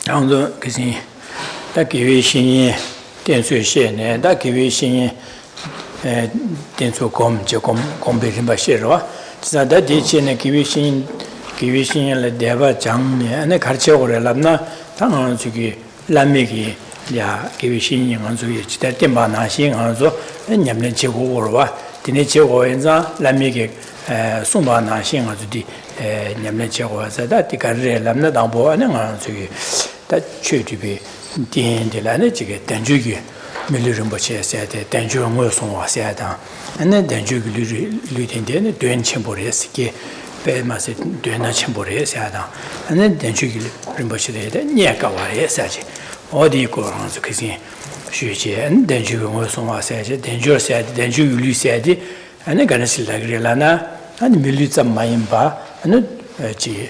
당도 그지 다 기회 신이电水线呢 다 기회 신이电水곰 공배림 바시로 자다 대체는 기회 신을 대바 장에 안에 가르쳐 오래랍나 당은 저기 람미기 야 기회 신이 안주에 지다 때마나신 안주 냠는 제고로와 디네 제고엔자 람미기 송바나신 안주디 냠는 제고와서다 디가르 람나 당보 안에 안주에 다 최주비 디엔들라네 지게 단주기 밀리름 버치에서 단주를 뭐 송와서다 안에 단주기 류된데는 된침보레스기 배마세 되나 침보레서다 안에 단주기 림버치에 니아가와레서지 어디 거랑서 그지 쉬지 단주기 뭐 송와서지 단주서지 단주기 류서지 안에 가나실라그레라나 아니 밀리점 마임바 안에 지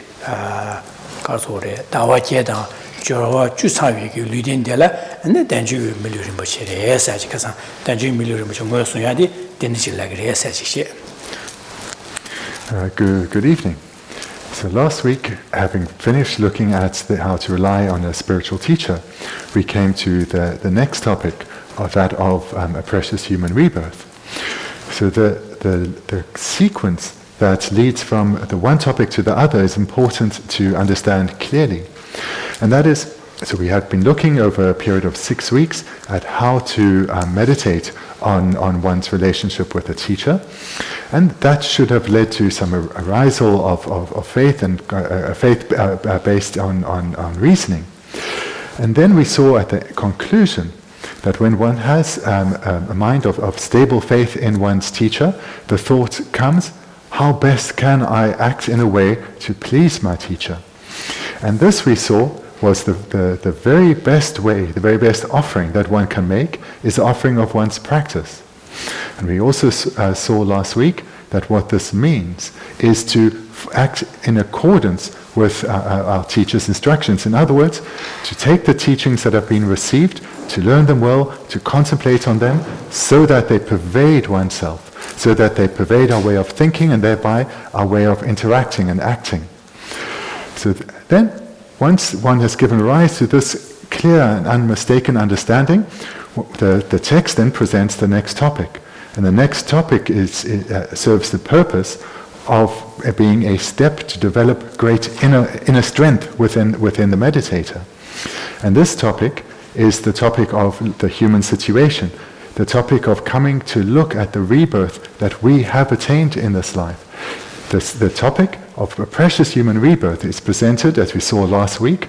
가소레 다와케다 저와 주사위기 류된데라 안에 단주기 밀리름 버치에서지 가서 단주기 밀리름 버치 뭐 송야디 되는실라그레서지 Good evening. So last week, having finished looking at how to rely on a spiritual teacher, we came to the next topic of that of a precious human rebirth. So the sequence that leads from the one topic to the other is important to understand clearly. And that is, so we had been looking over a period of 6 weeks at how to meditate on one's relationship with a teacher, and that should have led to some arisal of faith and faith based on reasoning. And then we saw at the conclusion that when one has a mind of stable faith in one's teacher, the thought comes, how best can I act in a way to please my teacher? And this we saw was the very best way, the very best offering that one can make is the offering of one's practice. And we also saw last week that what this means is to act in accordance with our teacher's instructions. In other words, to take the teachings that have been received, to learn them well, to contemplate on them, so that they pervade oneself, so that they pervade our way of thinking and thereby our way of interacting and acting. So then, once one has given rise to this clear and unmistaken understanding, the text then presents the next topic. And the next topic serves the purpose of being a step to develop great inner strength within the meditator. And this topic is the topic of the human situation, the topic of coming to look at the rebirth that we have attained in this life. The topic of a precious human rebirth is presented, as we saw last week,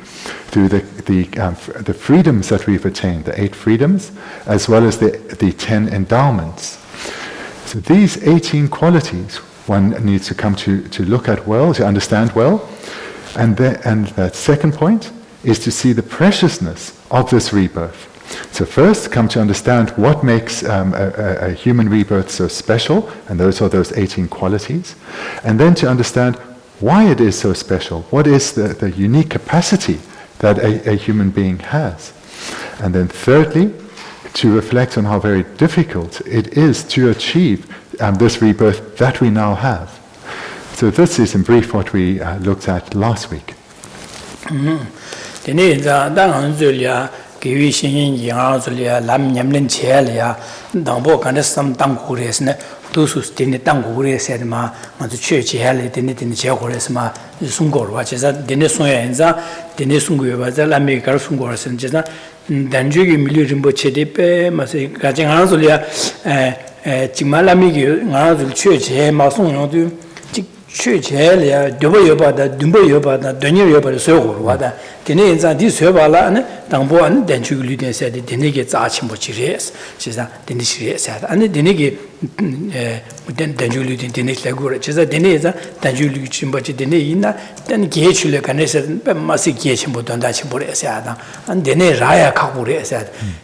through the freedoms that we've attained, the 8 freedoms, as well as the 10 endowments. So these 18 qualities one needs to come to look at well, to understand well, and that second point is to see the preciousness of this rebirth. So first, come to understand what makes a human rebirth so special, and those are those 18 qualities. And then to understand why it is so special, what is the unique capacity that a human being has. And then thirdly, to reflect on how very difficult it is to achieve this rebirth that we now have. So this is in brief what we looked at last week. 기위 신인 양아들이야 람 냠는 제알이야 당보 간에 섬 땅고래스네 도수스 되네 땅고래스에마 아주 최제할 되네 제고래스마 송고로 제자 되네 송야엔자 되네 송고여 봐자 람메가로 송고라선 제자 단주기 밀리림보 체데페 마세 가정 양아들이야 정말 람미기 양아들 최제 마송용도 최제야 되버여바다 듬버여바다 되녀여바다 소고로와다 되네 인자 디서발라네 당보안 된주글리데세데 되네게 자침보치레스 제자 되니시레사 아니 되네게 된주글리데 되네라고 제자 되네자 된주글리침보치 되네이나 된 게출레 간에서 마시 게침보던다 침보레사다 안 되네 라야 가고레사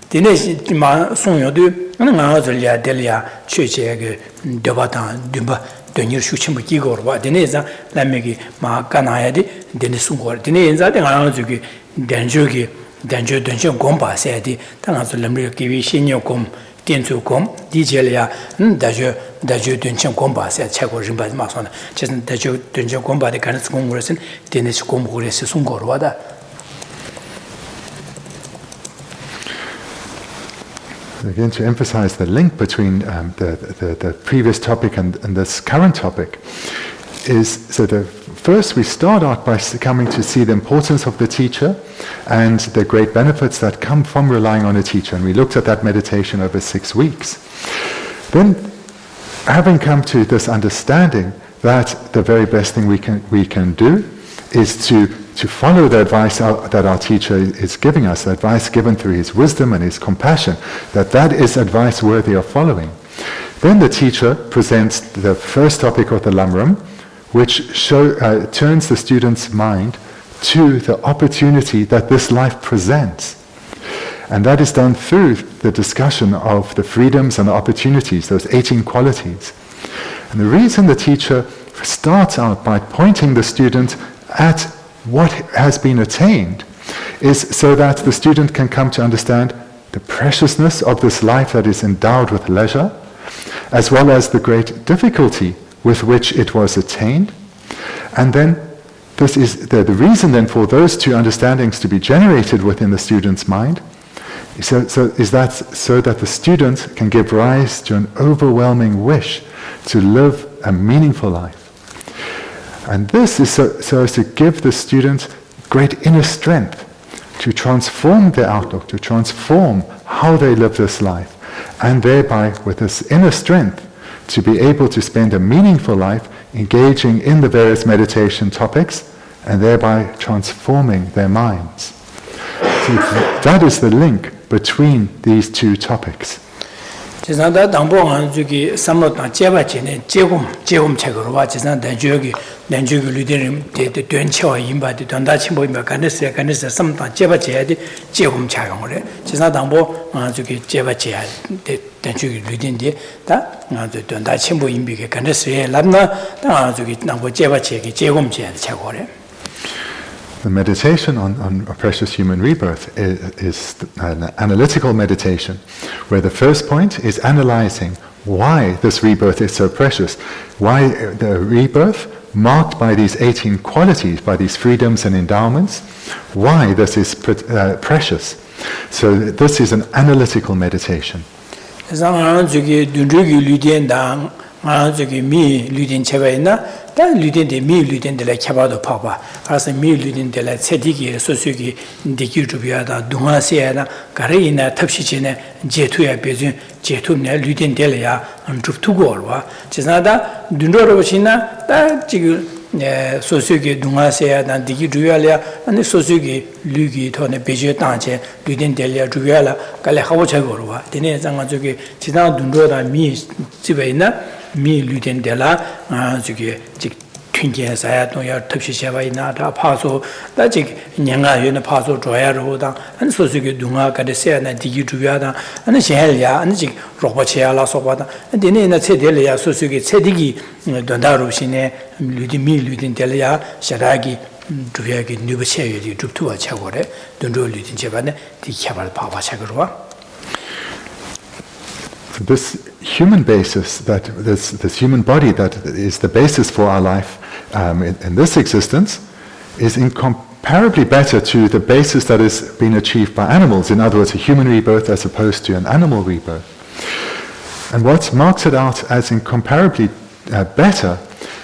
되네 마 송요도 나가들야 될야 최제게 되바다 듬바 되니 슈침보 기고로와 되네자 라메기 마 까나야디 되네 송고 되네 인자데 가나주기 된주기 단주 된주 공바세디 당아서 람리 기위 신요공 된주공 디젤야 다주 된주 공바세 최고 림바 마소나 제는 다주 된주 공바데 가는 공부를 되네 공부를 송고로와다 So again, to emphasize the link between the previous topic and this current topic, is so first we start out by coming to see the importance of the teacher and the great benefits that come from relying on a teacher. And we looked at that meditation over 6 weeks. Then, having come to this understanding that the very best thing we can do is to follow the advice that our teacher is giving us, the advice given through his wisdom and his compassion, that is advice worthy of following. Then the teacher presents the first topic of the Lam Rim, which turns the student's mind to the opportunity that this life presents. And that is done through the discussion of the freedoms and the opportunities, those 18 qualities. And the reason the teacher starts out by pointing the student at what has been attained is so that the student can come to understand the preciousness of this life that is endowed with leisure, as well as the great difficulty with which it was attained. And then this is the reason then for those two understandings to be generated within the student's mind so that the student can give rise to an overwhelming wish to live a meaningful life. And this is so as to give the student great inner strength to transform their outlook, to transform how they live this life, and thereby with this inner strength to be able to spend a meaningful life engaging in the various meditation topics and thereby transforming their minds. So that is the link between these two topics. 지난다 당보한 저기 삼로당 제바진의 제금 책으로 와 지난다 저기 nenjugu ludirim de duanqiao yinba de duanda qingbo yinba ganese samdang jeba jia de jiegum chayong re jisa dangbo 저기 jeba jia de nenjugu ludin de da de duanda qingbo yinbi ge ganese lamna da 저기 dangbo jeba jia ge jiegum jia de chago re. The meditation on a precious human rebirth is an analytical meditation, where the first point is analyzing why this rebirth is so precious, why the rebirth marked by these 18 qualities, by these freedoms and endowments, why this is precious. So this is an analytical meditation. 다 루딘데 미 루딘데 캬바도 파바 알아서 미 루딘데 세디기 소수기 디기 주비하다 동아시아나 가리나 탑시진에 제투야 베준 제투네 루딘데야 안주투고와 지나다 눈로로시나 다 지금 소수기 동아시아나 디기 주야랴 아니 소수기 루기 토네 베제 땅제 루딘데야 주야라 갈레 하고차고와 데네 장가 저기 지나 눈로다 미 집에나 미 루덴델라 저기 튕겨서야 또야 특시셔바이나 다 파소 다직 냥아요는 파소 줘야로다 안 소수기 동아가데 세나 디기 주야다 안 셰헬야 안직 로버치야라 소바다 데네나 체델야 소수기 체디기 돈다로시네 루디미 루덴델야 샤라기 주야기 뉴버체여디 줍투와 차고래 돈로 루딘 제바네 디캬발 파바 차고와. This human basis, this human body that is the basis for our life in this existence, is incomparably better to the basis that has been achieved by animals. In other words, a human rebirth as opposed to an animal rebirth. And what marks it out as incomparably better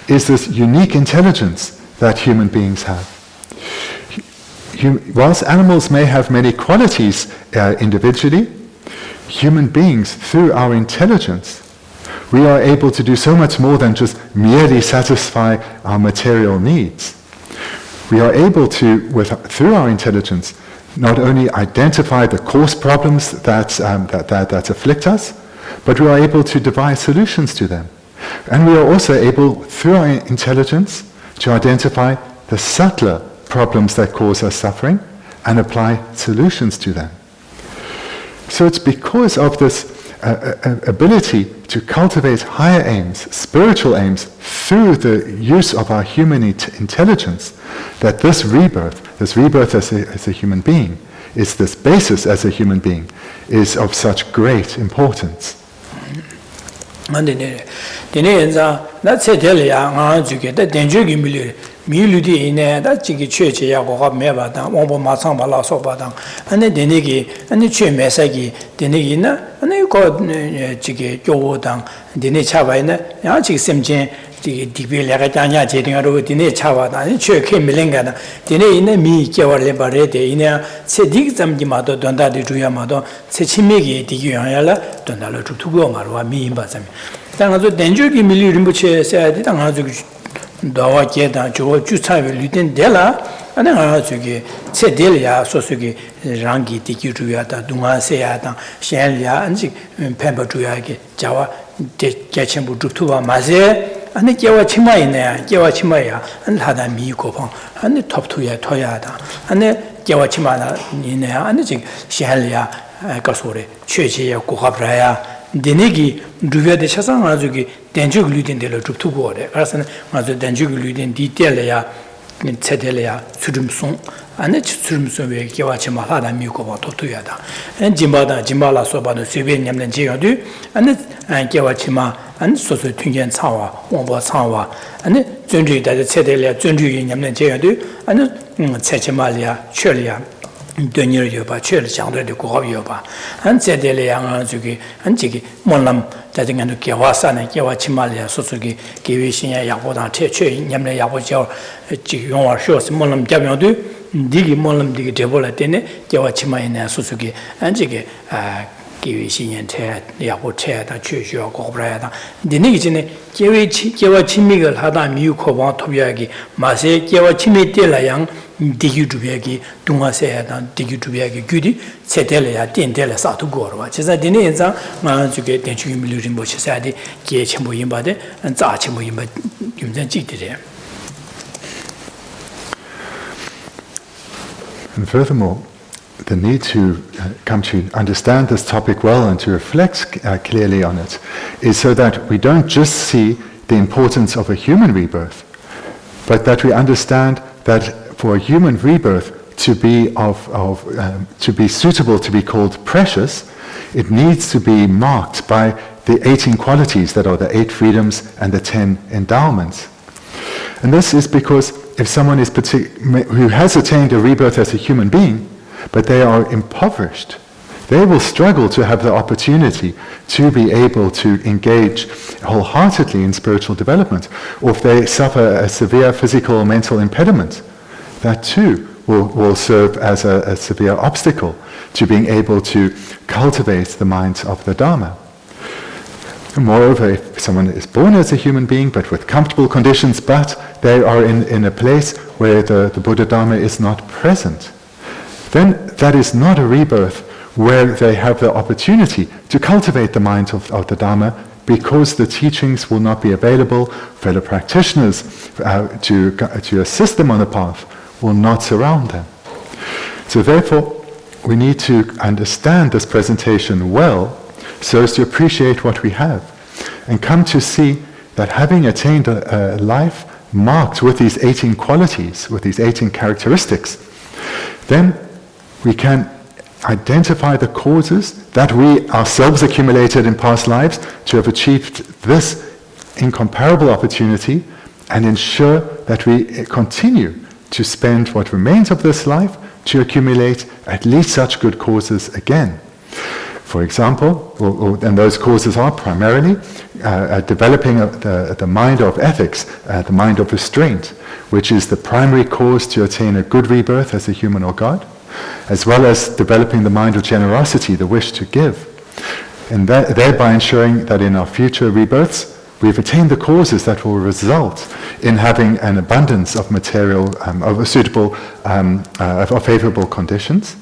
is this unique intelligence that human beings have. Whilst animals may have many qualities individually, human beings, through our intelligence, we are able to do so much more than just merely satisfy our material needs. We are able to, through our intelligence, not only identify the cause problems that afflict us, but we are able to devise solutions to them. And we are also able, through our intelligence, to identify the subtler problems that cause us suffering and apply solutions to them. So it's because of this ability to cultivate higher aims, spiritual aims, through the use of our human intelligence, that this rebirth as a human being, is this basis as a human being, is of such great importance. 미루디 이네 다 지기 최제야고가 매바다 원보 마상 발라서 바다 안에 되네기 안에 최 매사기 되네기나 안에 거 지기 교보당 되네 차바이나 야 지기 셈진 지기 디빌레가 자냐 제딩하고 되네 차바다 아니 최케 밀랭가나 되네 이네 미 겨월레 바레데 이네 세딕 잠지마도 돈다디 주야마도 세치미기 디기야라 돈달로 주투고 마로와 미임바삼 당아도 덴주기 밀리림부체 세야디 당아도 dawa jeda jo ju chawe luten dela ane nga sugi che del ya so sugi rangi ti ki ju ya da dunga se ya da shen ya anji pemba ju ya ge jawa de gechen bu ju tu ba ma se ane gewa chima ine gewa chima ya an la da mi ko pang ane top tu ya to ya da ane gewa chima na ine ane ji shen ya ka so re che che ya ko ga bra ya 데네기 두베데 차상 아주기 덴주 글루텐데로 줍투고래 그래서 맞아 덴주 글루텐 디텔이야 체텔이야 수름송 안에 수름송 왜 개와치 말하다 미고 봐 도토야다 엔짐바다 짐발라 소바도 세베 냠는 제여도 안에 개와치마 안 소소 튕견 차와 원보 차와 안에 전주이다 체텔이야 전주이 냠는 제여도 안에 체치말이야 철이야 되니려 봐, 최를 장도에 고가비요 봐. 한 제대로 양은 저기 한 지기 몰람 자정한도 개와사네 개와치말이야 소소기 개위신야 약보다 최최 냠내 약보죠. 지 용어 쇼스 몰람 잡용도 디기 몰람 디기 데볼라 때네 개와치마이네 소소기 한 지기 개위신연체 약보체다 최주요 고브라야다. 디니기 전에 개와치미가 하다 미우코바 토비야기 마세 개와치미 때라양 디규주비야기 동화세야단 디규주비야기 규디 세텔야 딘텔야 사투고르와 제가 디네자 마주게 den주기 밀리림 보시사디 개첨부 임바데 자첨부 임바 김전 지들이야. And furthermore, the need to come to understand this topic well and to reflect clearly on it is so that we don't just see the importance of a human rebirth, but that we understand that for a human rebirth to be to be suitable to be called precious, it needs to be marked by the 18 qualities that are the 8 freedoms and the 10 endowments. And this is because if someone is who has attained a rebirth as a human being, but they are impoverished, they will struggle to have the opportunity to be able to engage wholeheartedly in spiritual development. Or if they suffer a severe physical or mental impediment, that too will serve as a severe obstacle to being able to cultivate the mind of the Dharma. And moreover, if someone is born as a human being but with comfortable conditions, but they are in a place where the Buddha Dharma is not present, then that is not a rebirth where they have the opportunity to cultivate the mind of the Dharma, because the teachings will not be available, fellow practitioners to assist them on the path will not surround them. So therefore, we need to understand this presentation well so as to appreciate what we have and come to see that having attained a life marked with these 18 qualities, with these 18 characteristics, then we can identify the causes that we ourselves accumulated in past lives to have achieved this incomparable opportunity and ensure that we continue to spend what remains of this life to accumulate at least such good causes again. For example, and those causes are primarily developing the mind of ethics, the mind of restraint, which is the primary cause to attain a good rebirth as a human or God, as well as developing the mind of generosity, the wish to give, and thereby ensuring that in our future rebirths we've attained the causes that will result in having an abundance of material, of suitable, of favorable conditions.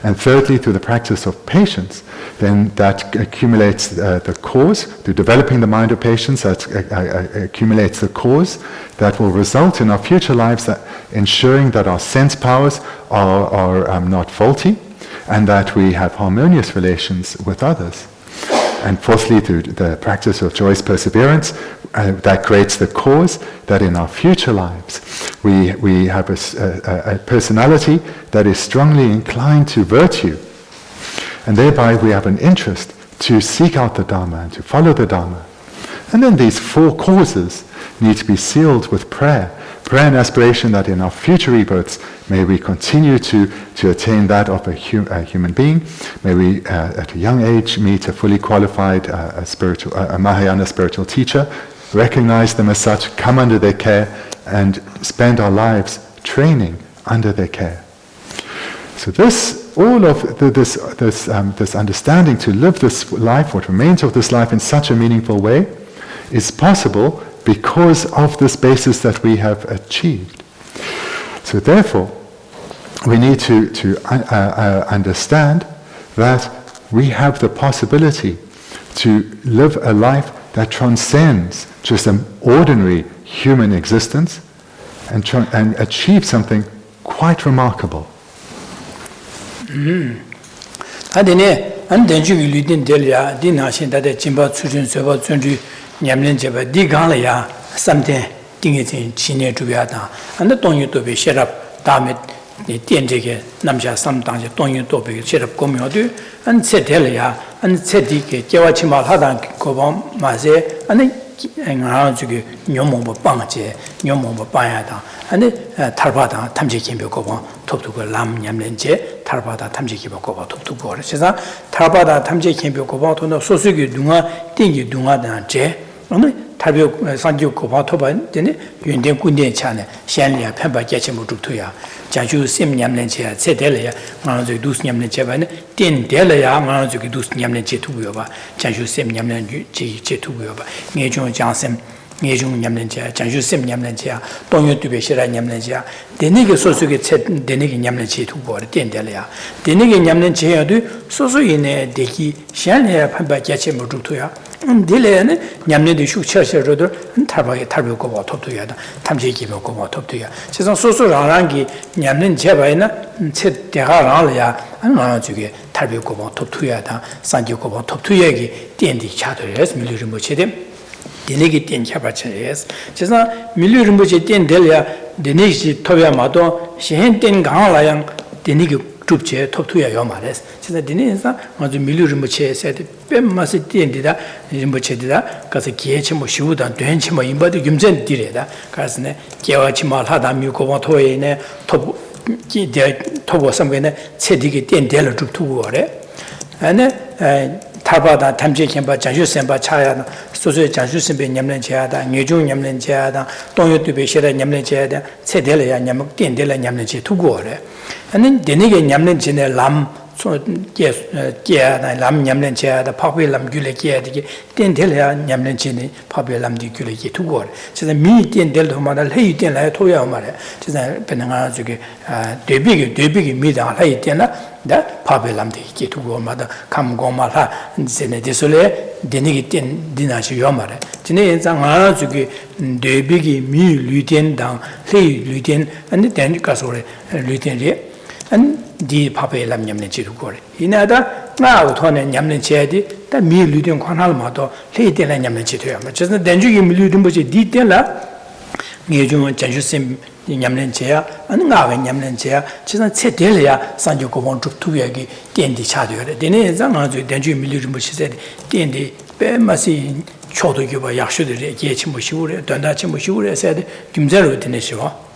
And thirdly, through the practice of patience, then that accumulates the cause, through developing the mind of patience, that accumulates the cause that will result in our future lives, that ensuring that our sense powers are not faulty, and that we have harmonious relations with others. And fourthly, through the practice of joyous perseverance, that creates the cause that in our future lives we have a personality that is strongly inclined to virtue, and thereby we have an interest to seek out the Dharma and to follow the Dharma. And then these 4 causes need to be sealed with prayer, prayer and aspiration that in our future rebirths, may we continue to attain that of a human being. May we, at a young age, meet a fully qualified a Mahayana spiritual teacher, recognize them as such, come under their care, and spend our lives training under their care. So all of this understanding to live this life, what remains of this life, in such a meaningful way, is possible because of this basis that we have achieved. So therefore, we need to understand that we have the possibility to live a life that transcends just an ordinary human existence and achieve something quite remarkable. Nyamlen jeba di gang la ya samten dinge chen chine zhuya da an de dong yu do be sherap da me ni dian je ge nam sha sam dang je dong yu do be sherap gom yo de an che de la ya an che di ge jia wa chi ma ha dang ko ba ma se an nga ju ge nyom mo ba bang je nyom mo ba ba ya da an tar ba da tham je kin be ko ba top tu ge lam nyamlen je tar ba da tham je ki ba ko ba top tu bo re sa tar ba da tham je kin be ko ba to no so su ge dunga ding ge dunga da je 오늘 타비오 산주 고바 토반 되네 윤대 군대 차네 셴리아 편바 개체모 죽토야 자주 셈냠nen체 세델이야 마저 두스냠nen체 바네 딘델이야 마저 두스냠nen체 투고요 봐 자주 셈냠nen체 제투고요 봐 녜종 장셈 녜종 냠nen체 자주 셈냠nen체 동요두베 시라 냠nen체 데네게 소소게 체 데네게 냠nen체 투고 딘델이야 데네게 냠nen체야도 소소이네 데기 셴리아 편바 개체모 죽토야 딜레는 냠네도 슈처셔로도 타바에 탈고 봐 톱도야다 탐지기 먹고 봐 톱도야 세상 소소랑랑기 냠는 제바이나 체 대가랑이야 안나 주게 탈고 봐 톱도야다 산지고 봐 톱도야기 띠엔디 차도에서 밀리르 뭐체데 딜레기 띠엔 차바체에서 세상 밀리르 뭐체 띠엔델야 데니시 토야마도 시헨 강라양 데니기 줍제 톱투야 요 말했어. 진짜 디네서 아주 밀리르 뭐체에서 뱀마스 띠엔디다 뭐체디다 가서 기에치 뭐 시우다 된치 뭐 임바도 김전 디레다 가서네 개와치 말하다 미고바 토에네 톱 기대 토보 섬에네 체디게 띠엔델로 줍투고 그래. 아네 타바다 탐제 캠바 자주센바 차야 소소의 자주센베 냠는 제하다 뇌중 냠는 제하다 동요도베 시라 냠는 제하다 체델이야 냠먹 띠엔델라 냠는 제 두고 그래. 아니 데네게 냠는 제네 람 게나 람 냠는 제하다 파베 람 귤레 게야디게 띠엔델야 냠는 제네 파베 람디 귤레 게 두고 그래. 진짜 미 띠엔델도 말을 해이 띠엔라 토야 말해. 진짜 베나가 저기 되비게 미다 해이 띠엔라 다 파베 람디 게 두고 마다 감고마라 제네 데솔레 데네게 띠엔 디나시 요 말해. 진짜 인상 아 저기 되비게 미 류텐당 해이 류텐 아니 된 가소레 류텐리 안 디 파베 람 냠는 지루 거래. 이나다 나하고 토네 냠는 제야디 다 미 류텐 관할마도 해이 띠엔라 냠는 지도야. 진짜 된주기 미 류텐 뭐지 디 띠엔라 녜중 전주심 냠는 제야 안 나가 냠는 제야 진짜 체델이야 산주 고본 죽투야기 띠엔디 차도야. 데네 장아주 된주 미 류텐 뭐시세 띠엔디 빼마시 초도 교바 약수들이 예치 뭐시우래 단다치 뭐시우래 세대 김자로 되네시와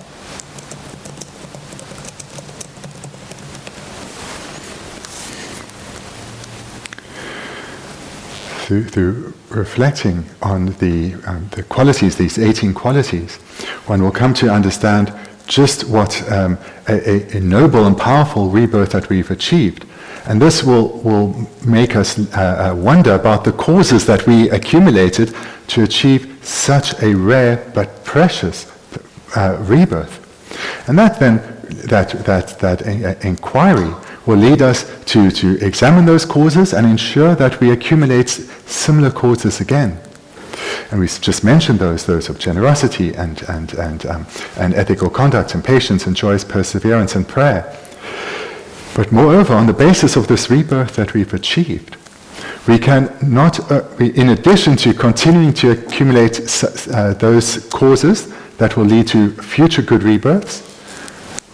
Through reflecting on the qualities, these 18 qualities, one will come to understand just what a noble and powerful rebirth that we've achieved. And this will make us wonder about the causes that we accumulated to achieve such a rare but precious rebirth. And that then, that inquiry will lead us to examine those causes and ensure that we accumulate similar causes again. And we just mentioned those of generosity and ethical conduct and patience and joyous perseverance and prayer. But moreover, on the basis of this rebirth that we've achieved, we can not, in addition to continuing to accumulate those causes that will lead to future good rebirths,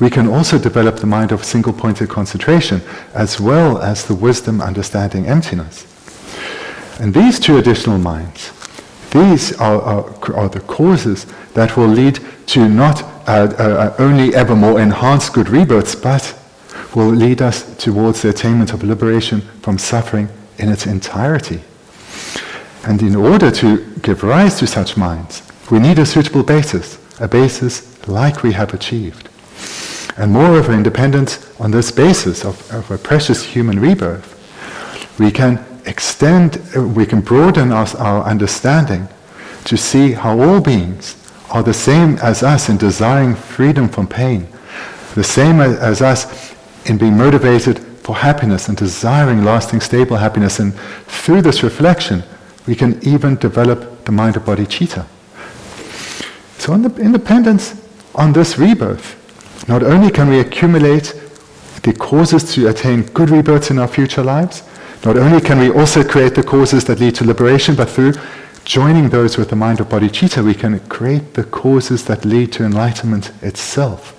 we can also develop the mind of single-pointed concentration, as well as the wisdom understanding emptiness. And these two additional minds, these are the causes that will lead to not only ever more enhanced good rebirths, but will lead us towards the attainment of liberation from suffering in its entirety. And in order to give rise to such minds, we need a suitable basis, a basis like we have achieved. And moreover, in dependence on this basis of a precious human rebirth, we can broaden our understanding to see how all beings are the same as us in desiring freedom from pain, the same as us in being motivated for happiness and desiring lasting, stable happiness. And through this reflection, we can even develop the mind of bodhicitta. So in dependence on this rebirth, not only can we accumulate the causes to attain good rebirths in our future lives, not only can we also create the causes that lead to liberation, but through joining those with the mind of bodhicitta, we can create the causes that lead to enlightenment itself.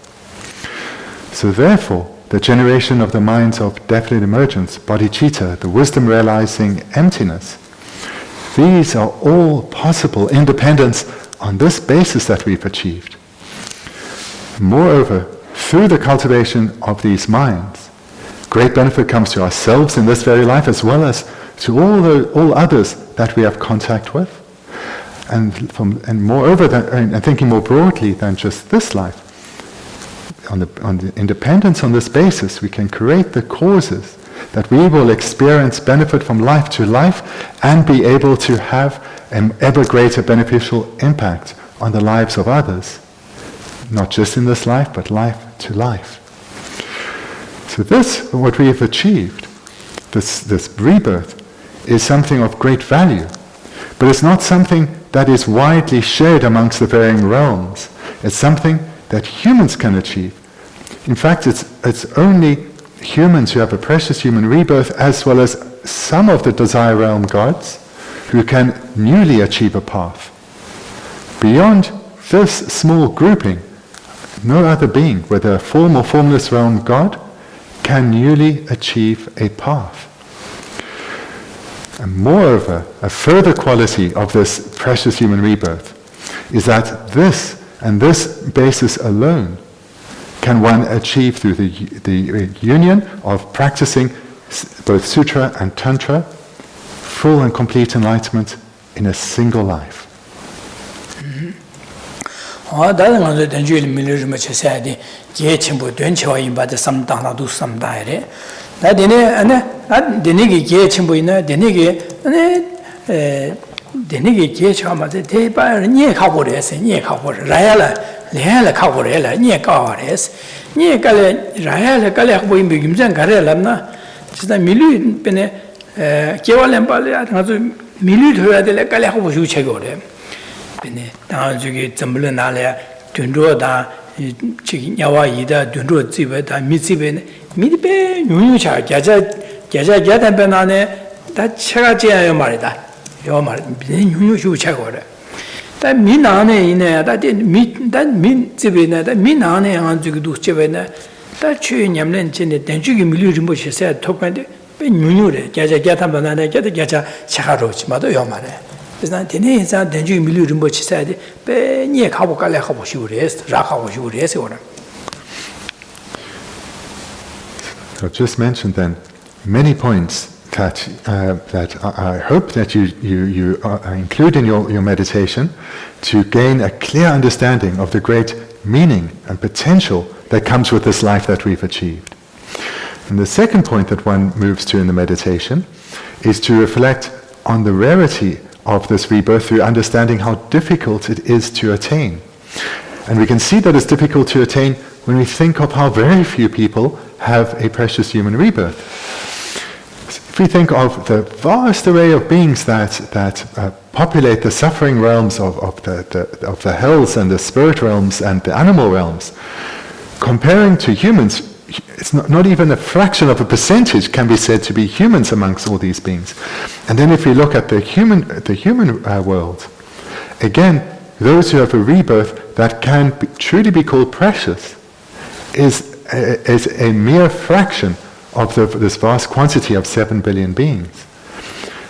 So therefore, the generation of the minds of definite emergence, bodhicitta, the wisdom realizing emptiness, these are all possible in dependence on this basis that we've achieved. Moreover, through the cultivation of these minds, great benefit comes to ourselves in this very life as well as to all others that we have contact with. And moreover, and thinking more broadly than just this life, on the independence on this basis, we can create the causes that we will experience benefit from life to life and be able to have an ever greater beneficial impact on the lives of others, not just in this life, but life to life. So this, what we have achieved, this rebirth, is something of great value, but it's not something that is widely shared amongst the varying realms. It's something that humans can achieve. In fact, it's only humans who have a precious human rebirth, as well as some of the desire realm gods, who can newly achieve a path. Beyond this small grouping, no other being, whether a form or formless realm god, can newly achieve a path. And moreover, a further quality of this precious human rebirth is that this basis alone can one achieve through the union of practicing both sutra and tantra, full and complete enlightenment in a single life. 레알 카고레라 니 까와레스 니 깔레 라야레 깔레 보임 비김장 가레람나 진짜 밀류 베네 개월렘 빨레 아주 밀류 줘야 될 깔레 하고 보시고 체고래 베네 다 저기 점블 나래 둔조다 지 야와 이다 둔조 집에다 미집에 미베 유유차 자자 베나네 다 체가 지야요 말이다 요 말 유유슈 체고래 다 민안에 이네 다민 집에나 다 민안에 안 주기도 집에나 다 추념len 진에 된주기 밀리름 보시세 톡한데 베뉴뉴래 자자탄반나네 자자 차가로지마도 요 말에 그래서 되네 인사 된주기 밀리름 보시세 베니에 가고 갈래 하고 싶으레스 라하고 싶으레스 오라. So I've just mentioned then many points that I hope that you include in your meditation to gain a clear understanding of the great meaning and potential that comes with this life that we've achieved. And the second point that one moves to in the meditation is to reflect on the rarity of this rebirth through understanding how difficult it is to attain. And we can see that it's difficult to attain when we think of how very few people have a precious human rebirth. If we think of the vast array of beings that populate the suffering realms of the hells and the spirit realms and the animal realms, comparing to humans, it's not even a fraction of a percentage can be said to be humans amongst all these beings. And then if we look at the human world, again, those who have a rebirth that can truly be called precious is a mere fraction of this vast quantity of 7 billion beings.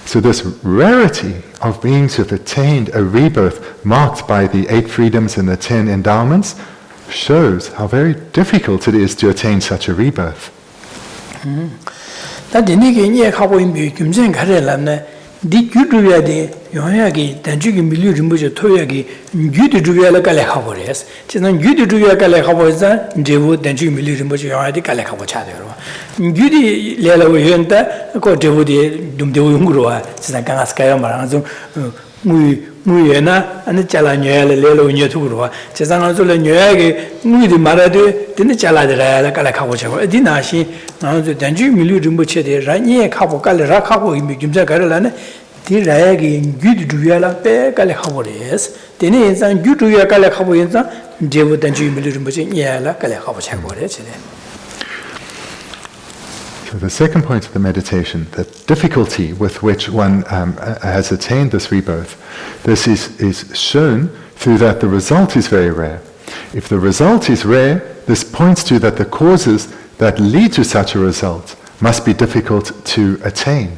So this rarity of beings who have attained a rebirth marked by the 8 freedoms and the 10 endowments shows how very difficult it is to attain such a rebirth. 다 되니게 이제 하고 있는 김생 가려라네 디 규두야데 요야기 단주기 밀류 림보죠 토야기 규두두야라 갈래 하고레스 지난 규두두야 갈래 하고자 제부 단주기 밀류 림보죠 요야디 갈래 하고 차대요 규디 레라고 현다 그 제부디 dumde우 용구로와 지난 강아스카요 말하는 무예나 아니 잘라녀야래 레로 녀투로와 제상한솔 녀야게 무이디 말아도 되는 잘라들아야 갈래 하고 차고 디나시 나도 단주기 밀류 림보체데 라니에 하고 갈래 하고 이미 김자 가려라네 디라야기 규두야라 빼 갈래 하고레스 되네 인상 규두야 갈래 하고 인상 제부 단주기 밀류 림보체 녀야라 갈래 하고 차고래 지네. So the second point of the meditation, the difficulty with which one has attained this rebirth, this is shown through that the result is very rare. If the result is rare, this points to that the causes that lead to such a result must be difficult to attain.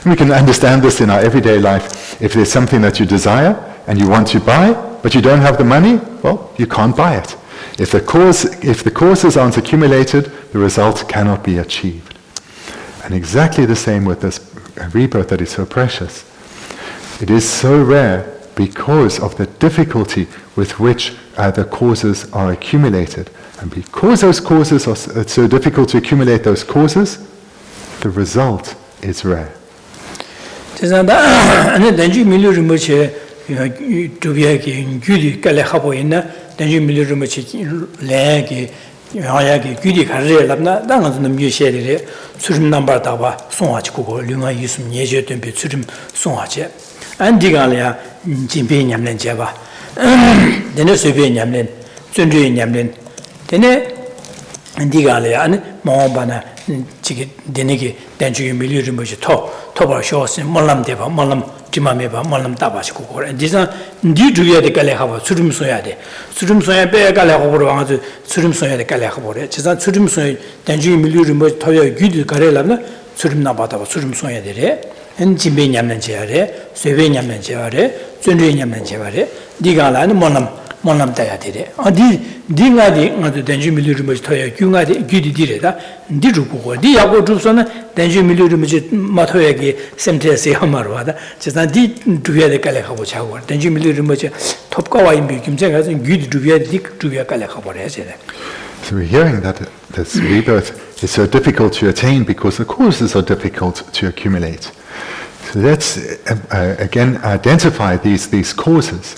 And we can understand this in our everyday life. If there's something that you desire and you want to buy, but you don't have the money, well, you can't buy it. If the causes aren't accumulated, the result cannot be achieved. And exactly the same with this rebirth that is so precious. It is so rare because of the difficulty with which the causes are accumulated. And because those causes are so difficult to accumulate those causes, the result is rare. 단지 밀르르마치 레게 야야게 귀디 가르레 랍나 당은 좀 유셰리레 수림 넘버다바 송아치 고고 류가 있음 예제된 비 수림 송아치 안디가랴 진비 냠는 제바 데네 수비 냠는 준주이 냠는 데네 안디가랴 아니 모바나 지게 데네게 단지 밀르르마치 토바 쇼스 몰람데바 몰람 지마메바 몰람 따바시고 그래 디자 니 주야데 갈래 하고 수름 써야 돼 수름 써야 빼 갈래 하고 그러가지고 수름 써야 돼 갈래 하고 그래 지자 수름 써야 단지 밀류를 뭐 토야 귀들 가래라나 수름 나바다 수름 써야 되래 엔 진배 냠는 제야래 쇠배 냠는 제야래 쫀뢰 냠는 제야래 네가 라는 몰람 따야 되래 어디 네가디 나도 단지 밀류를 뭐 토야 귀가디 귀디 디래다 니 주고 니 하고 주서는 단지 밀류를 뭐 마토야기 샘테세 하마로다 지자 디 두야데 갈래 하고 차고 단지 밀류를 뭐 톱가와 임비 김정가서 귀디 두야 디 두야 갈래 하고 그래야지. So we're hearing that this rebirth is so difficult to attain because the causes are difficult to accumulate. So let's again identify these causes.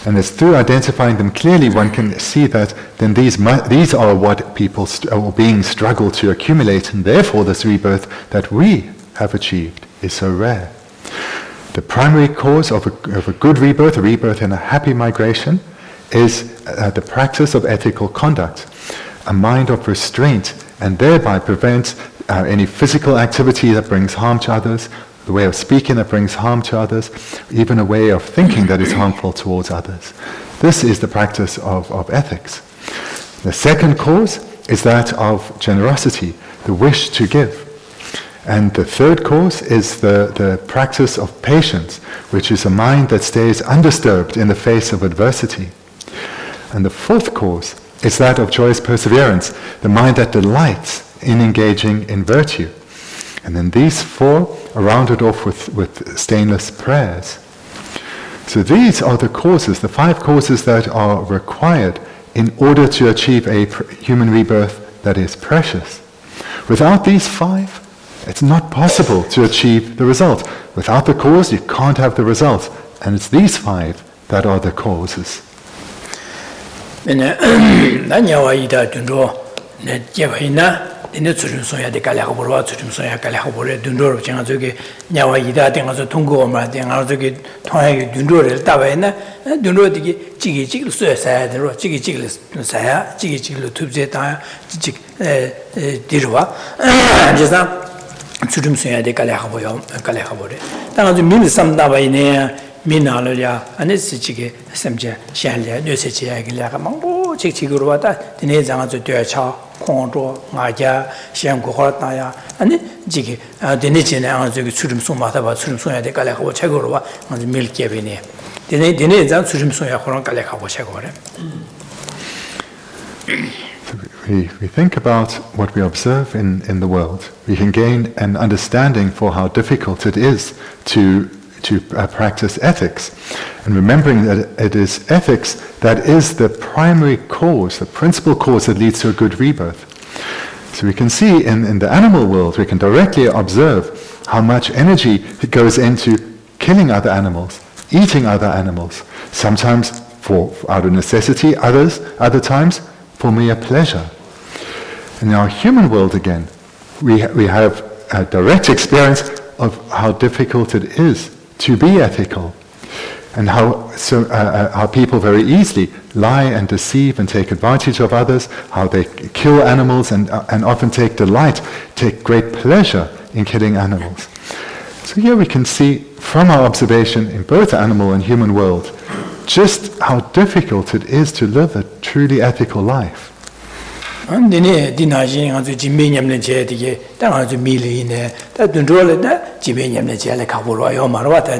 And it's through identifying them clearly one can see that then these are what people or beings struggle to accumulate, and therefore this rebirth that we have achieved is so rare. The primary cause of a good rebirth, a rebirth in a happy migration, is the practice of ethical conduct, a mind of restraint, and thereby prevents any physical activity that brings harm to others, the way of speaking that brings harm to others, even a way of thinking that is harmful towards others. This is the practice of ethics. The second cause is that of generosity, the wish to give. And the third cause is the practice of patience, which is a mind that stays undisturbed in the face of adversity. And the fourth cause is that of joyous perseverance, the mind that delights in engaging in virtue. And then these four are rounded off with stainless prayers. So these are the causes, the 5 causes that are required in order to achieve a human rebirth that is precious. Without these 5, it's not possible to achieve the result. Without the cause, you can't have the result. And it's these 5 that are the causes. 네 주름 소야 돼 갈래 하고 와 주름 소야 갈래 하고 그래 눈으로 제가 저기 냐와 이다 된가서 통고만 된가 저기 통하게 눈으로를 따와있나 눈으로 되게 찌기찌기로 써야 되로 찌기찌기로 써야 찌기찌기로 튜브에 다 찌직 뒤로와 그래서 주름 소야 돼 갈래 하고요 갈래 하고 그래 당아주 민을 삼다바이네 민나려야 안에스지게 샘제 샤려 뇌세지야기라가 망고 직직으로 왔다 드네 장아주 되어차 공조 마자 시행고하다야 아니 지게 드네지네 아주 수름 소마다바 수름 소야 될 갈래 하고 책으로 와 아주 밀게비네 드네 장 수름 소야 그런 갈래 하고 책으로 We think about what we observe in the world. We can gain an understanding for how difficult it is to practice ethics. And remembering that it is ethics that is the primary cause, the principal cause that leads to a good rebirth. So we can see in the animal world, we can directly observe how much energy goes into killing other animals, eating other animals, sometimes out of necessity, other times for mere pleasure. In our human world again, we have a direct experience of how difficult it is to be ethical, and how people very easily lie and deceive and take advantage of others, how they kill animals and often take great pleasure in killing animals. So here we can see from our observation in both the animal and human world just how difficult it is to live a truly ethical life. Dine dinajin azu jimbe nyamne je dige ta azu mili ne ta dundrole da jimbe nyamne je le khaburo yo marwa ta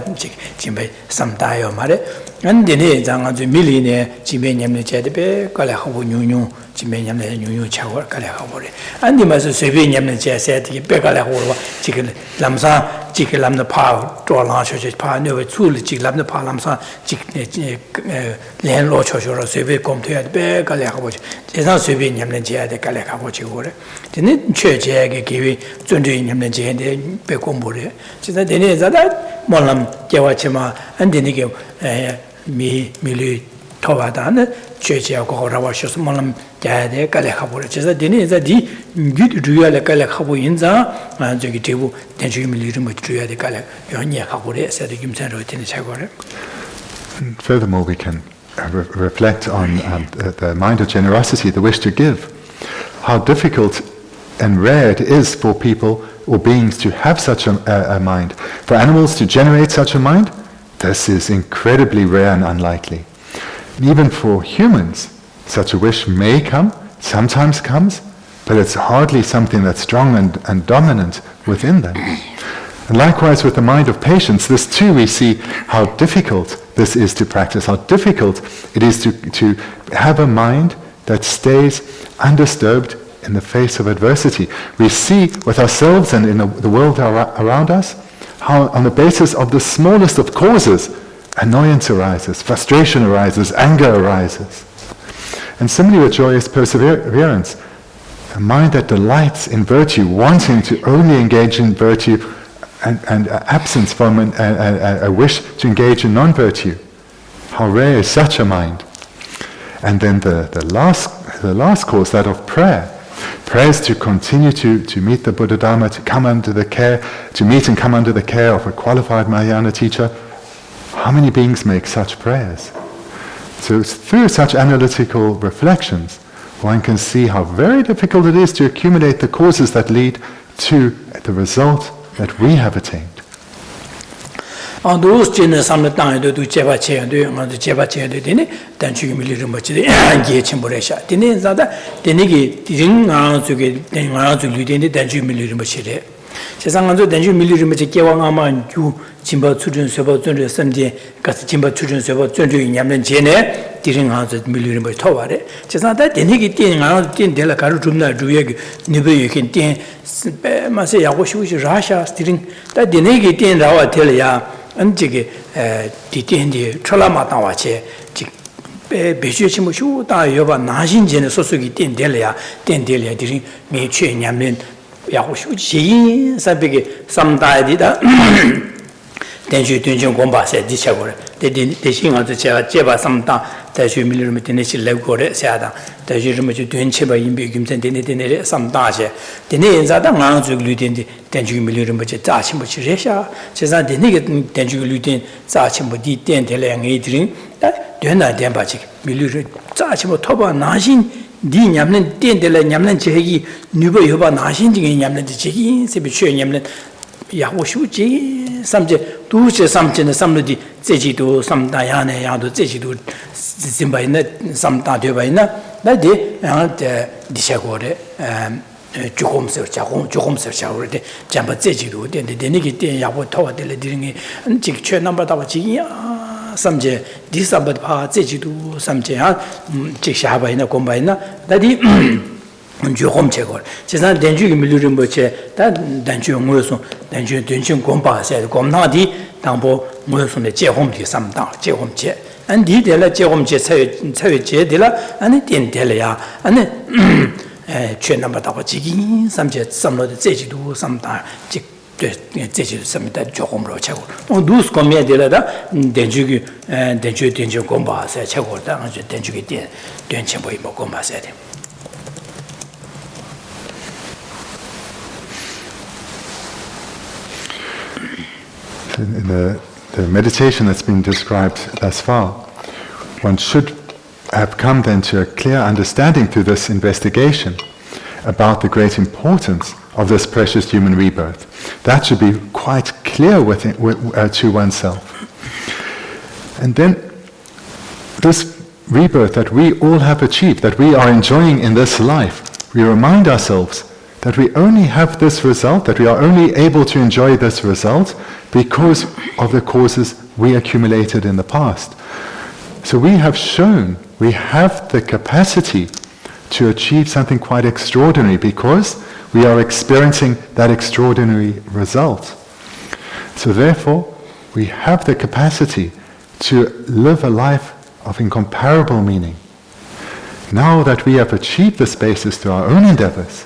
jimbe samta yo mare an dine jang azu mili ne jimbe nyamne je de be kala khabu nyunyu jimbe nyamne nyunyu chawa kala khabore an dima so sebe nyamne je se dige be kala khaburo jikle lamsa jikle lamna pa to la cho pa ne we chu le jikle lamna pa lamsa jikne len lo cho ro sebe kom the be kala khabo je sa sebe nyamne je de kala khabo je gore dine che je ge gi zun de nyamne je de be kom bo re jisa dine za da molam je wa chima an dine ge mi lu towa da ne che je ko ra wa sho molam ja de kala khabo re jisa dine za di git ruya le kala khabo yin za je gi tebu den ju mi lu mo ruya de kala yo nya khabo re sa de gim san ro tin cha gore. Furthermore, we can reflect on the mind of generosity, the wish to give. How difficult and rare it is for people or beings to have such a mind. For animals to generate such a mind, this is incredibly rare and unlikely. And even for humans, such a wish may come, sometimes comes, but it's hardly something that's strong and dominant within them. And likewise with the mind of patience, this too we see how difficult this is to practice, how difficult it is to have a mind that stays undisturbed in the face of adversity. We see with ourselves and in the world around us, how on the basis of the smallest of causes, annoyance arises, frustration arises, anger arises. And similarly with joyous perseverance, a mind that delights in virtue, wanting to only engage in virtue and absence from a wish to engage in non-virtue. How rare is such a mind. And then the last cause, that of prayer. Prayer is to continue to meet the Buddha Dharma, to meet and come under the care of a qualified Mahayana teacher. How many beings make such prayers? So through such analytical reflections, one can see how very difficult it is to accumulate the causes that lead to the result that we have attained. On those general some time do jeva che on the jeva che de dan chu mi lu mo chi ge chen bo re sha de ne za da de ne ge ring ang zu ge den ang zu lu de dan chu mi lu mo chi de se sang ang zu dan chu mi lu mo chi ge wang ma ju jin ba chu zhen se ba zhen de sem de ga jin ba chu zhen se ba zhen de nyam len je ne de ring ang zu mi lu mo to wa de se sang da de ne ge den ang den de la ga ru zum na ru ye ge ne be ye ken den ma se ya go shu shi ra sha string da de ne ge den ra wa de le ya an jige di den di chola ma ta wa che ji be xue chi mo shu da yo ba na xin jian de so su gi den de le ya di ring mi che nyam len ya go shu ji sa be ge sam da di da den ju dun jing gong ba se di che go le de xin a de che ba sam da da ju mi lu me de chi le go le xia da da ju me ju dun che ba yin be gim zen de ne sam da che de ne za da ngang zu lu den de den ju mi lu me che za chi mo chi re xia che za de ne ge den ju lu den za chi mo di den de le ngai di ring da duen na den ba chi mi lu za chi mo to ba na xin di nyam len den de le nyam len che gi nu ba yo ba na xin ji ge nyam len ji gi se bi chue nyam len ya wo shu ji sam je du che sam che ne sam lu di zhe ji du sam da ya ne ya du zhe ji du zin ba ne sam da de ba ne da de ya de di xia guo de ju gong se jia wo de jian ba zhe ji du de ne ge de ya wo to de le de ne ji che number da ba ji ya samje di sabat pha jejidu samje ha jiksha ba ina gomba ina dadi juhom chegor chesan denju gi milurim boche da denju ngoso denju denju gomba se gomna di 당보 무엇을 제홈디 삼당 제홈제 안디 될라 제홈제 차회 제들라 아니 된될야 아니 최남바다고 지긴 삼제 삼로의 제지도 삼당 직 제지도 삼다 조금으로 차고 누스 거미에 될라다 된주기 된주 공부하세 차고다 아주 된주기 된체 보이 뭐 공부하세야 돼 In the meditation that's been described thus far, one should have come then to a clear understanding through this investigation about the great importance of this precious human rebirth. That should be quite clear to oneself. And then this rebirth that we all have achieved, that we are enjoying in this life, we remind ourselves that we only have this result, that we are only able to enjoy this result because of the causes we accumulated in the past. So we have shown we have the capacity to achieve something quite extraordinary because we are experiencing that extraordinary result. So therefore, we have the capacity to live a life of incomparable meaning. Now that we have achieved this basis through our own endeavors,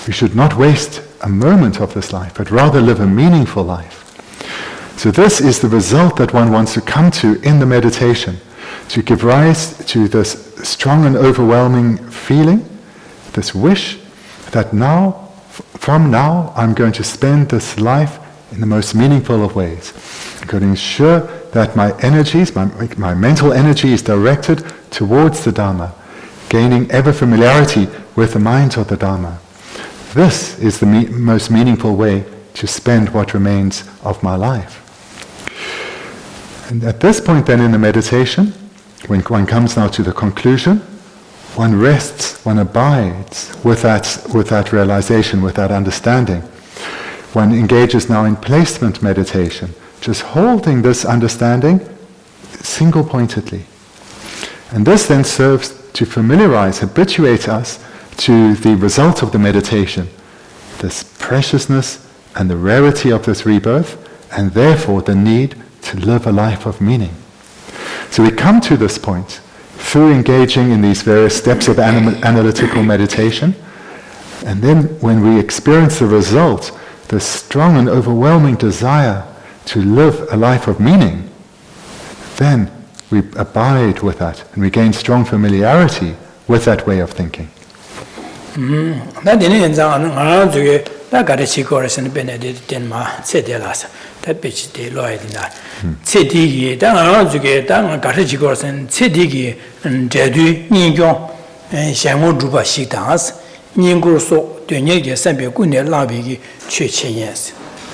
we should not waste a moment of this life, but rather live a meaningful life. So this is the result that one wants to come to in the meditation, to give rise to this strong and overwhelming feeling, this wish that now, from now, I'm going to spend this life in the most meaningful of ways. I'm going to ensure that my energies, my mental energy is directed towards the Dharma, gaining ever familiarity with the mind of the Dharma. This is the most meaningful way to spend what remains of my life. And at this point then in the meditation, when one comes now to the conclusion, one rests, one abides with that realization, with that understanding. One engages now in placement meditation, just holding this understanding single-pointedly. And this then serves to familiarize, habituate us to the result of the meditation, this preciousness and the rarity of this rebirth, and therefore the need to live a life of meaning. So we come to this point through engaging in these various steps of analytical meditation, and then when we experience the result, the strong and overwhelming desire to live a life of meaning, then we abide with that, and we gain strong familiarity with that way of thinking. 나디는 현장은 아 저게 나 가르치 거라서는 베네딕트 마 세데라서 대비치 로이디나 세디기 당아 저게 당 가르치 거라서는 세디기 제뒤 인경 샹고 주바 식당스 인구소 되냐게 선배군의 라비기 최체예스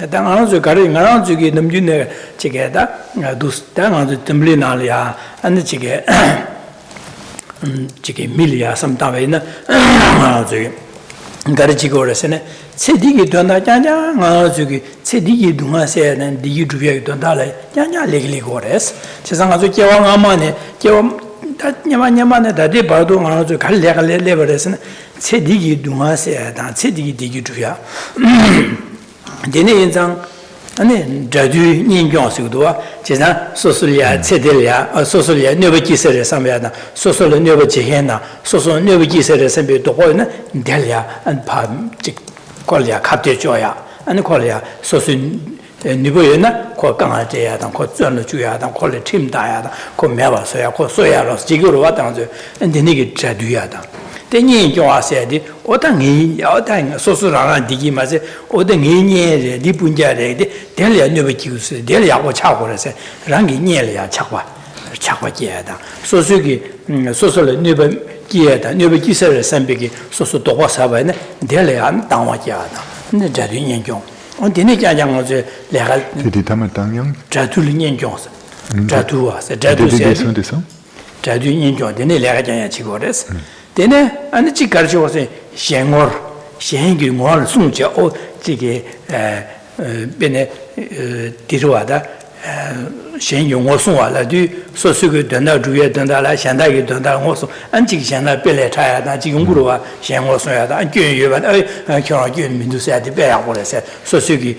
당아 저 가르 나랑 저게 넘준네 저게다 두스 당아 저 템블리나리아 안데 저게 저게 밀리아 삼다베나 저기 가르치고 그래서네 세디기 돈다 냐냐 저기 세디기 동아세는 디기 주비에 돈다래 냐냐 레글리고 그래서 세상 아주 개왕아마네 개왕 냐마냐마네 다데 바도 아주 갈래갈래 버려서는 세디기 동아세다 세디기 디기 주야 데네 인상 아니 자주 인경식도와 제가 소설이야 체들이야 소설이야 네버기세를 삼야다 소설은 네버지해나 소설 네버기세를 삼비도 거는 될야 안밤직 콜이야 갑대줘야 아니 콜이야 소설 네버에나 코 강아제야다 코 전을 주야다 콜을 팀다야다 코 매봐서야 코 소야로 지구로 왔다는 데니게 자두야다 대니 좋아서야지 어떤 어떤 소소라가 디기 맞아 어떤 녀에 리분자래 될야 녀버기스 될야고 차고 그래서 랑기 녀야 차과 차과지야다 소소기 소소를 녀버기야다 녀버기서를 선비기 소소 도와 사바네 될야 당와지야다 근데 자주 인경 어디네 자장어제 내가 디디타마당영 자투리 인경서 자투와서 자투세 자주 인경 되네 내가 자야 치고 그래서 되네 아니 지 가르쳐 와서 셴기 뭘 숨죠 어 지게 베네 디로와다 先用我送啊，那就说是个等到主要等到了，现在给等到我送，俺这个现在别来查呀，那这用不着啊，先我送呀，俺捐月吧，看上捐民族啥的别样过来噻，说是个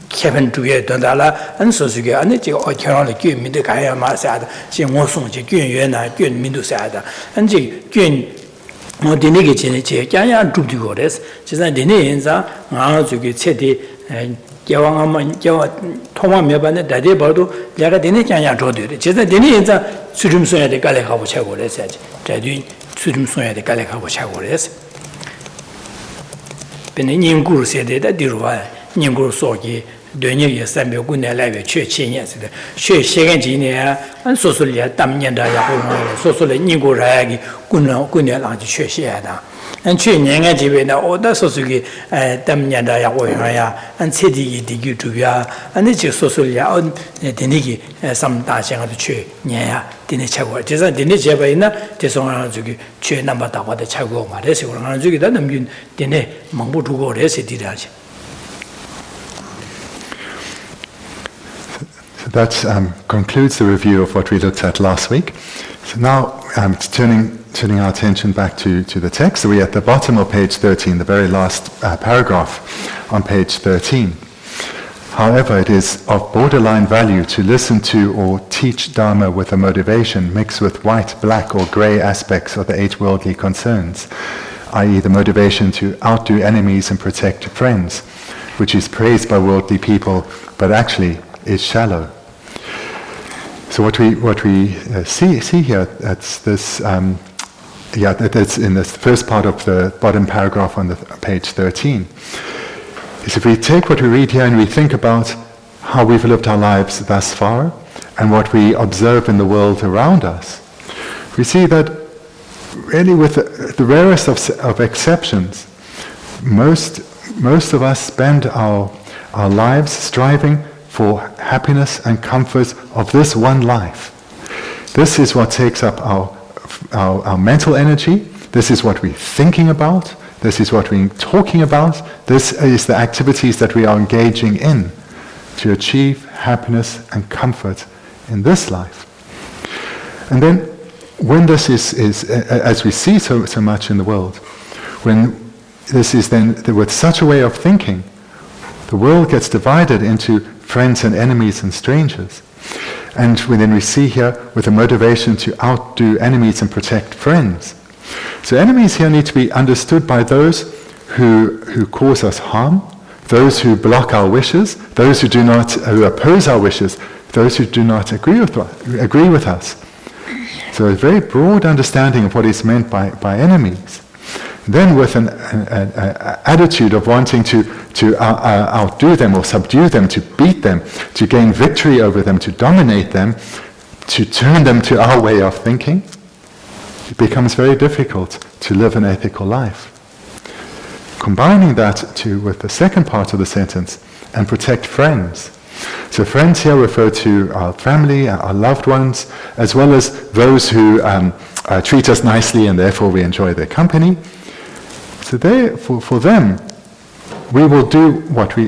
开分主要等到了，俺说是个俺那这个看上了捐民的干呀嘛啥的，先我送去捐月呢，捐民族啥的，俺这个捐。我的那个钱呢，钱样样住的过来是，就是的那人上，俺这个菜的，叫我们叫我通往面板的大地包都，两个的那样样找对的，就是的那人上，最终送下的干来好不吃过来噻，这对最终送下的干来好不吃过来是。本来人古时代的地方啊，人古说的。对你也300公年来月缺7年似的，缺7个几年，俺说出来当年的也不容易，说出来你过来个过年浪就缺些的，俺去年个这边呢，我那说出去，当年的也不容易呀，俺彻底的地主呀，俺那就说出来，俺的那个什么大项都缺年呀，的那吃过，就是的那这边呢，就是俺这个缺那么大把的吃过嘛，那时候俺这个那么远，的那忙不出过来是的了去。That concludes the review of what we looked at last week. So now turning our attention back to the text. So we're at the bottom of page 13, the very last paragraph on page 13. However, it is of borderline value to listen to or teach Dharma with a motivation mixed with white, black or grey aspects of the 8 worldly concerns, i.e. the motivation to outdo enemies and protect friends, which is praised by worldly people but actually is shallow. So what we see here, that's this, that's in the first part of the bottom paragraph on the page 13, is if we take what we read here and we think about how we've lived our lives thus far and what we observe in the world around us, we see that really with the rarest of exceptions, most of us spend our lives striving for happiness and comfort of this one life. This is what takes up our mental energy. This is what we're thinking about. This is what we're talking about. This is the activities that we are engaging in to achieve happiness and comfort in this life. And then when this is as we see so much in the world, when this is then with such a way of thinking, the world gets divided into friends and enemies and strangers. And then we see here with a motivation to outdo enemies and protect friends. So enemies here need to be understood by those who cause us harm, those who block our wishes, those who oppose our wishes, those who do not agree with us. So a very broad understanding of what is meant by enemies. Then with an attitude of wanting to outdo them or subdue them, to beat them, to gain victory over them, to dominate them, to turn them to our way of thinking, it becomes very difficult to live an ethical life. Combining that with the second part of the sentence, and protect friends. So friends here refer to our family, our loved ones, as well as those who treat us nicely and therefore we enjoy their company. So for them, we will do what we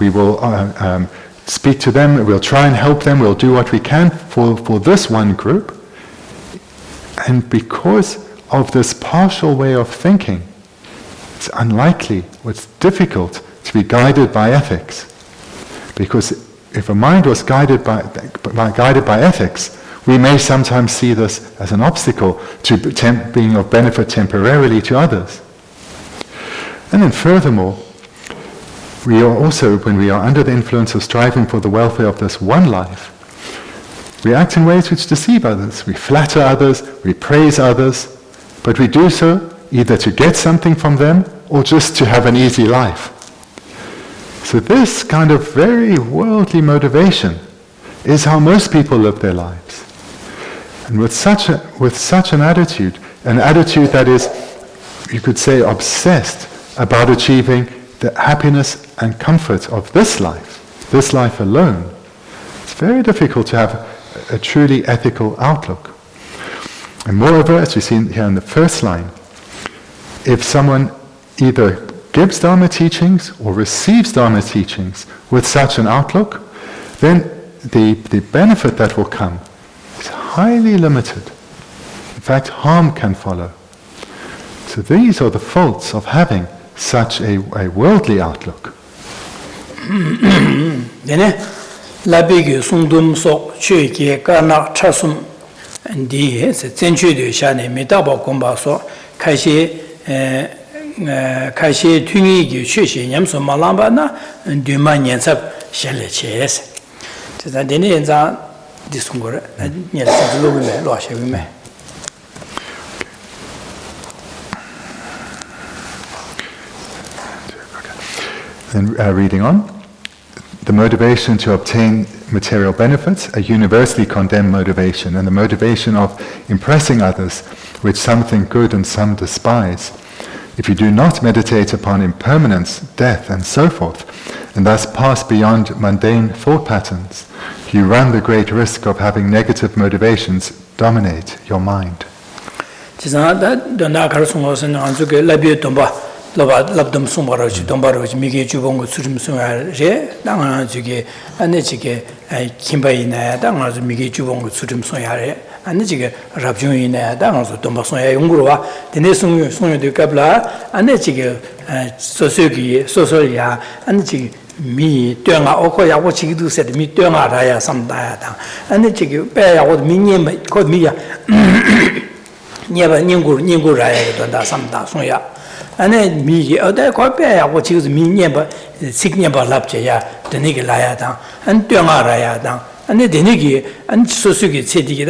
will speak to them, we'll try and help them, we'll do what we can for this one group. And because of this partial way of thinking, it's unlikely, it's difficult to be guided by ethics. Because if a mind was guided by ethics, we may sometimes see this as an obstacle to being of benefit temporarily to others. And then furthermore, we are also, when we are under the influence of striving for the welfare of this one life, we act in ways which deceive others. We flatter others, we praise others, but we do so either to get something from them or just to have an easy life. So this kind of very worldly motivation is how most people live their lives. And with such an attitude that is, you could say, obsessed about achieving the happiness and comfort of this life alone, it's very difficult to have a truly ethical outlook. And moreover, as we see here in the first line, if someone either gives Dharma teachings or receives Dharma teachings with such an outlook, then the benefit that will come is highly limited. In fact, harm can follow. So these are the faults of having such a worldly outlook. Labigi sundum sok chöki kana chasum di zenchu de shane mitaba gomba so kashi tungi gi chöshi nyamso malamba na duma nyensap shele ches. Tsa dene enza disungore nyelsa lo me lo shewe me. Then reading on. The motivation to obtain material benefits, a universally condemned motivation, and the motivation of impressing others, which some think good and some despise. If you do not meditate upon impermanence, death, and so forth, and thus pass beyond mundane thought patterns, you run the great risk of having negative motivations dominate your mind. Labdam Sumbaraji, Dombaroji, Migi Jubongo, Surim Sunyare, Dangaji, Anechike, Kimbaina, Dangas, Migi Jubongo, Surim Sunyare, Anechike, Rabjuina, Dangas, Dombasoya, Ungurua, the Nesung Sunya de Kabla, Anechike, Sosugi, Sosolia, Anechike, me, Dunga, Okoya, what she do said, me, Dunga, Raya, some diadam, Anechike, Bear, what me, called me, never Ningu Raya, Dunda, some Dasuya. And me, other copy, what is me never, sick never lapja, the Nigilaya down, and Dungaraya down, and the Nigi, and Sosugi, Sedi,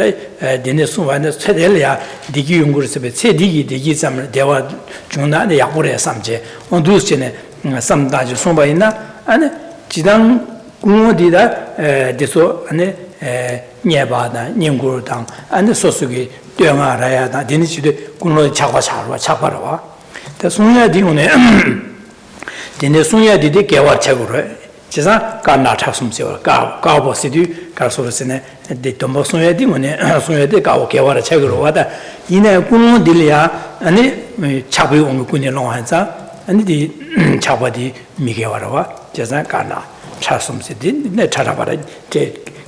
the Nesu, and the Sedelia, the Yungus, Sedi, the Gizam, Deva, Juna, the Yapore Samje, on Dusine, some Daj Sombaina, and Chidang Gumodida, Deso, and Niabada, Ningur down, and the Sosugi, Dungaraya, the Nisi, Guno Chaparawa. The Sunya Dione Dine Sunya did Gawa Chagure, Chesa, Garna Tasum, Gabo City, Garsorosene, the Tombo Sunya Dimone, Sunya de Gawa Chagurwada, in a Guno Dilia, and Chabu on Guni Longanza, and the Chabadi Migawarawa, Chesa, Garna, Chasum City, the Charabara,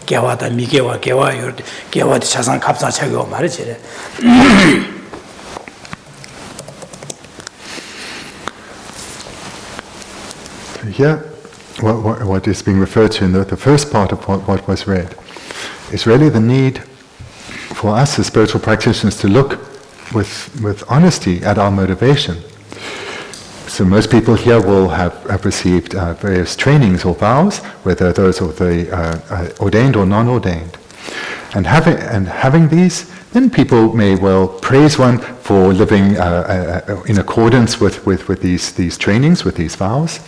Gawada, Migawa, Gawa, Gawa, Chasan Kapsa Chago, Marriage. Here, what is being referred to in the first part of what was read is really the need for us as spiritual practitioners to look with honesty at our motivation. So most people here will have received various trainings or vows, whether those of the ordained or non-ordained. And having these, then people may well praise one for living in accordance with these trainings, with these vows.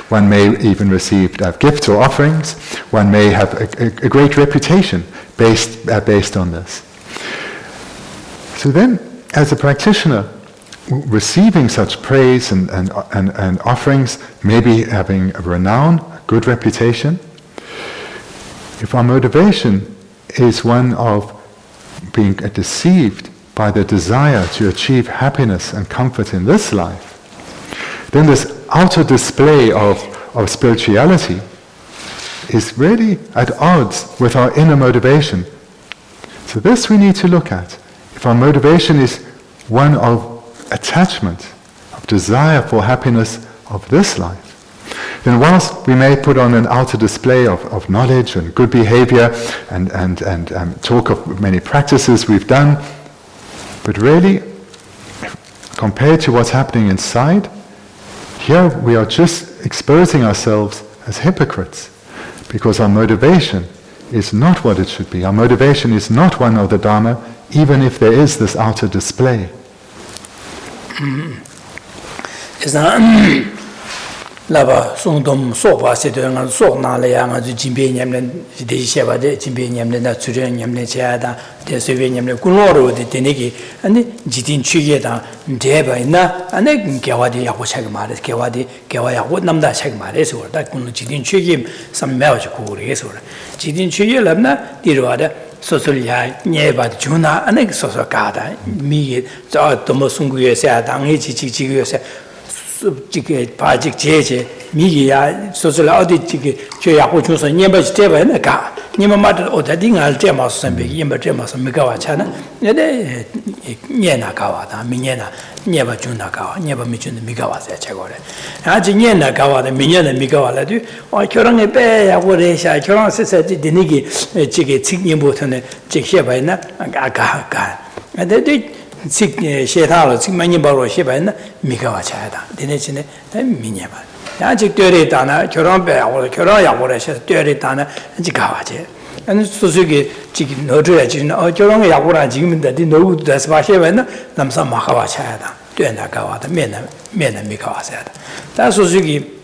One may even receive gifts or offerings. One may have a great reputation based on this. So then, as a practitioner, receiving such praise and offerings, maybe having a renown, a good reputation, if our motivation is one of being deceived by the desire to achieve happiness and comfort in this life, then this outer display of spirituality is really at odds with our inner motivation. So this we need to look at. If our motivation is one of attachment, of desire for happiness of this life, then whilst we may put on an outer display of knowledge and good behavior and talk of many practices we've done, but really, compared to what's happening inside, here we are just exposing ourselves as hypocrites, because our motivation is not what it should be. Our motivation is not one of the Dharma, even if there is this outer display. Lava Sonam Soba Sidon So Nalayang, the Jimbian, the Sheva, the Jimbian, the Naturan, the Chada, the Slovenian, the Kunoro, the Tenegi, and the Jitin Chigeta, Deba, and then Gawadi Yakoshagmar, Gawaya, what Namda Shagmares, or that Jitin Chigim, some Melch Kuris, or Jitin Chigilamna, Dirada, Sosolia, Neva, Juna, and Exosocada, me, Tomosungu, Dangi, 지게 바직 제제 미기야 소소라 어디 지게 죄야고 줘서 님바 제바나가 님마들 어디딩알 제마스 선배기 님바 제마스 미가와차나 네네 녀나 가와다 미녀나 녀바 준나가 녀바 미준데 미가와서 제거래 아직 녀나 가와다 미녀나 미가와라도 결혼에 빼야고래샤 결혼 세세지 되니기 지게 직님부터는 직셰바이나 아가가 근데 직 셰타로 직 많이 벌어 셰바이나 미가와차다 되네지네 미녀바 아직 되리다나 결혼 빼야고 결혼야고래서 되리다나 아직 가와지 아니 소소게 지금 너저야 지금 결혼에 야고라 지금인데 너도 다시 봐셔야나 남사 마가와차다 되나 가와다 면나 미가와서야다 다 소소게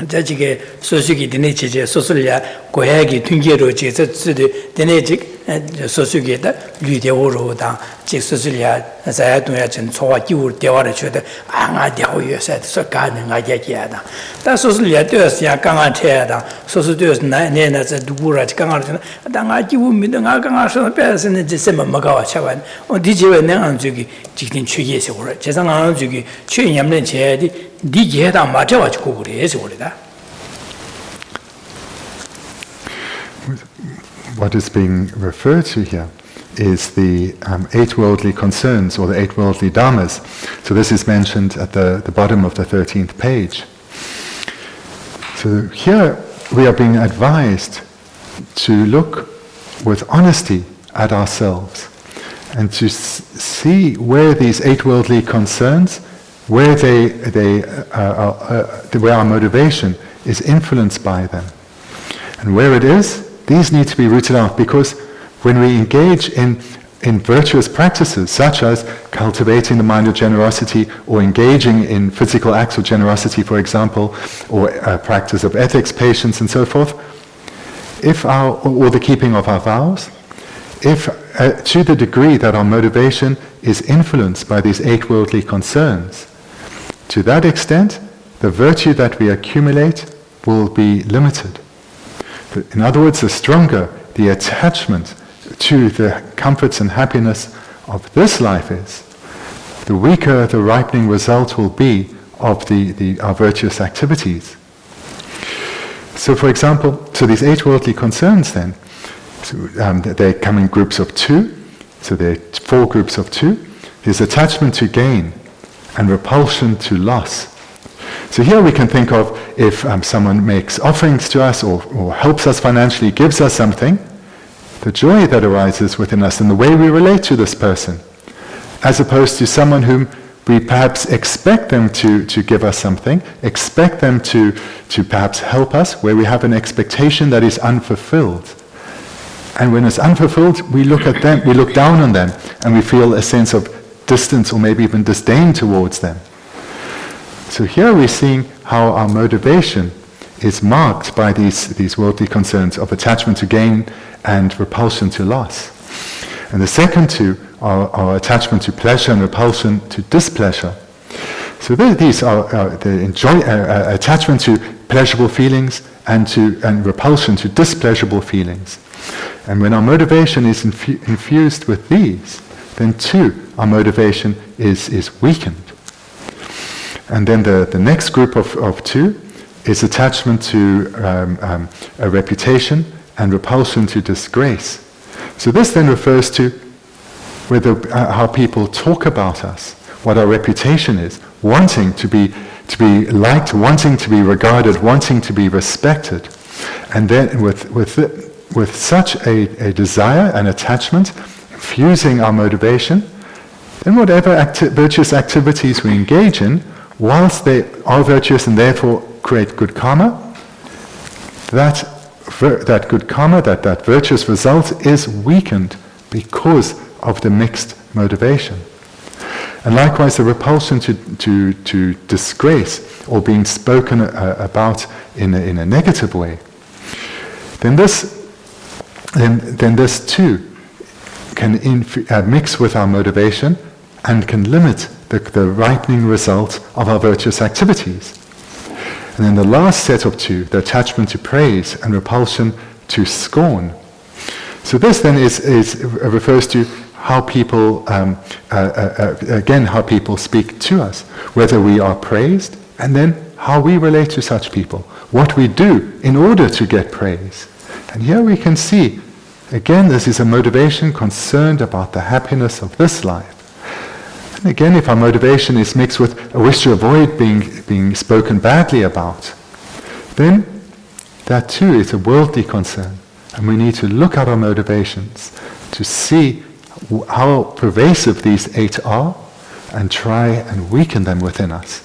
자지게 소소게 되네 제제 소소리야 고야기 튕겨로 제서 쓰되 되네 직 소소게다 리데오로다 직 소소리야 자야도야 전 소와 기울 대화를 줘도 아가 대화여서 가능하게야다 다 소소리야 되었어야 강한테야다 소소되어서 내나 저 누구라 강하잖아 당아 기우면 나 강아서 빼서는 제세만 먹어와 차반 디제에 내가 저기 직진 취기에서 그래 제상한 저기 취념는 제야디 디게다 맞아 가지고 그래서 그래다 What is being referred to here is the 8 worldly concerns, or the 8 worldly dharmas. So this is mentioned at the bottom of the 13th page. So here we are being advised to look with honesty at ourselves and to see where these 8 worldly concerns, where where our motivation is influenced by them. And where it is, these need to be rooted out, because when we engage in virtuous practices, such as cultivating the mind of generosity, or engaging in physical acts of generosity, for example, or a practice of ethics, patience, and so forth, or the keeping of our vows, if to the degree that our motivation is influenced by these 8 worldly concerns, to that extent, the virtue that we accumulate will be limited. In other words, the stronger the attachment to the comforts and happiness of this life is, the weaker the ripening result will be of our virtuous activities. So for example, these 8 worldly concerns then, they come in groups of 2, so there are 4 groups of 2. There's attachment to gain and repulsion to loss. So here we can think of if someone makes offerings to us or helps us financially, gives us something, the joy that arises within us and the way we relate to this person, as opposed to someone whom we perhaps expect them to give us something, expect them to perhaps help us, where we have an expectation that is unfulfilled. And when it's unfulfilled, we look at them, we look down on them, and we feel a sense of distance or maybe even disdain towards them. So here we're seeing how our motivation is marked by these worldly concerns of attachment to gain and repulsion to loss. And the second 2 are attachment to pleasure and repulsion to displeasure. So these are the attachment to pleasurable feelings and repulsion to displeasurable feelings. And when our motivation is infused with these, then too our motivation is weakened. And then the next group of 2 is attachment to a reputation and repulsion to disgrace. So this then refers to how people talk about us, what our reputation is, wanting to be liked, wanting to be regarded, wanting to be respected. And then with such a desire and attachment infusing our motivation, then whatever virtuous activities we engage in, whilst they are virtuous and therefore create good karma, that good karma, that virtuous result is weakened because of the mixed motivation. And likewise, the repulsion to disgrace or being spoken about in a negative way, then this too can mix with our motivation and can limit the ripening result of our virtuous activities. And then the last set of 2, the attachment to praise and repulsion to scorn. So this then refers to how people, again, how people speak to us, whether we are praised, and then how we relate to such people, what we do in order to get praise. And here we can see, again, this is a motivation concerned about the happiness of this life. And again, if our motivation is mixed with a wish to avoid being spoken badly about, then that too is a worldly concern. And we need to look at our motivations to see how pervasive these 8 are and try and weaken them within us.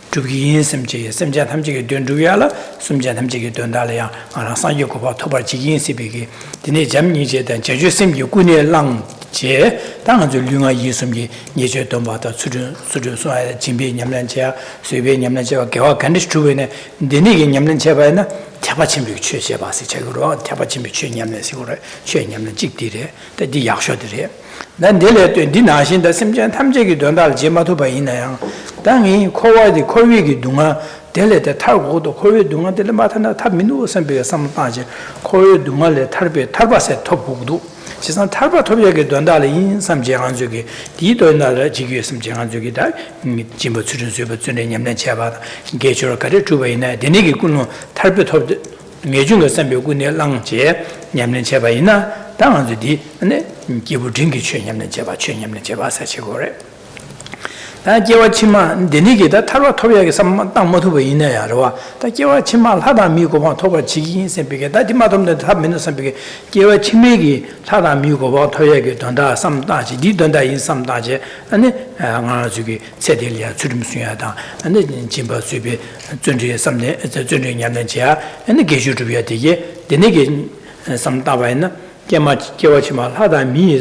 주기인 심지 심자 탐지게 된 주야라 숨자 탐지게 된다래야 알아 산요고 토발 지긴 시비기 디네 잠니제된 제주 심기 군의 랑제 당한주 류가 이숨기 예제 돈바다 수주수의 진비 냠란제야 수비 냠란제와 개와 간디스 주변에 디네게 냠란제바나 태바침비 취해 봐서 제거로 태바침비 취해 냠란식으로 취해 냠란 찍디래 디 약셔들이 난 내려 네 나신다 심지어 탐지기 된다 제마도 봐 있나요 당이 코와디 코위기 동안 델레데 타고도 코위 동안 델레 마타나 타 민우 선비가 삼바지 코위 동안에 탈베 탈바세 톱부도 지상 탈바 톱이게 된다래 인삼제 한족이 디도나래 지기에 심제 한족이다 진보 추준수에 전에 냠내 제바다 게저로 가르 주베이나 데니기 군노 탈베 톱 매중의 선비군의 랑제 냠내 제바이나 당한주디 네 기부 딩기 최냠내 제바 최냠내 제바 사치고래 다 제와 치마 데니게다 타로 토비하게 삼땅 모토베 이내야로와 다 제와 치마 하다 미고 봐 토바 지긴 선비게 다 디마돔데 다 맨날 선비게 제와 치메기 하다 미고 봐 토야게 돈다 삼다지 디돈다 인 삼다지 아니 아가주기 세델리아 주름수야다 아니 진바 수비 전제 삼네 전제 냠는지야 아니 게주르비야 되게 데니게 삼다바이나 제와 치마 하다 미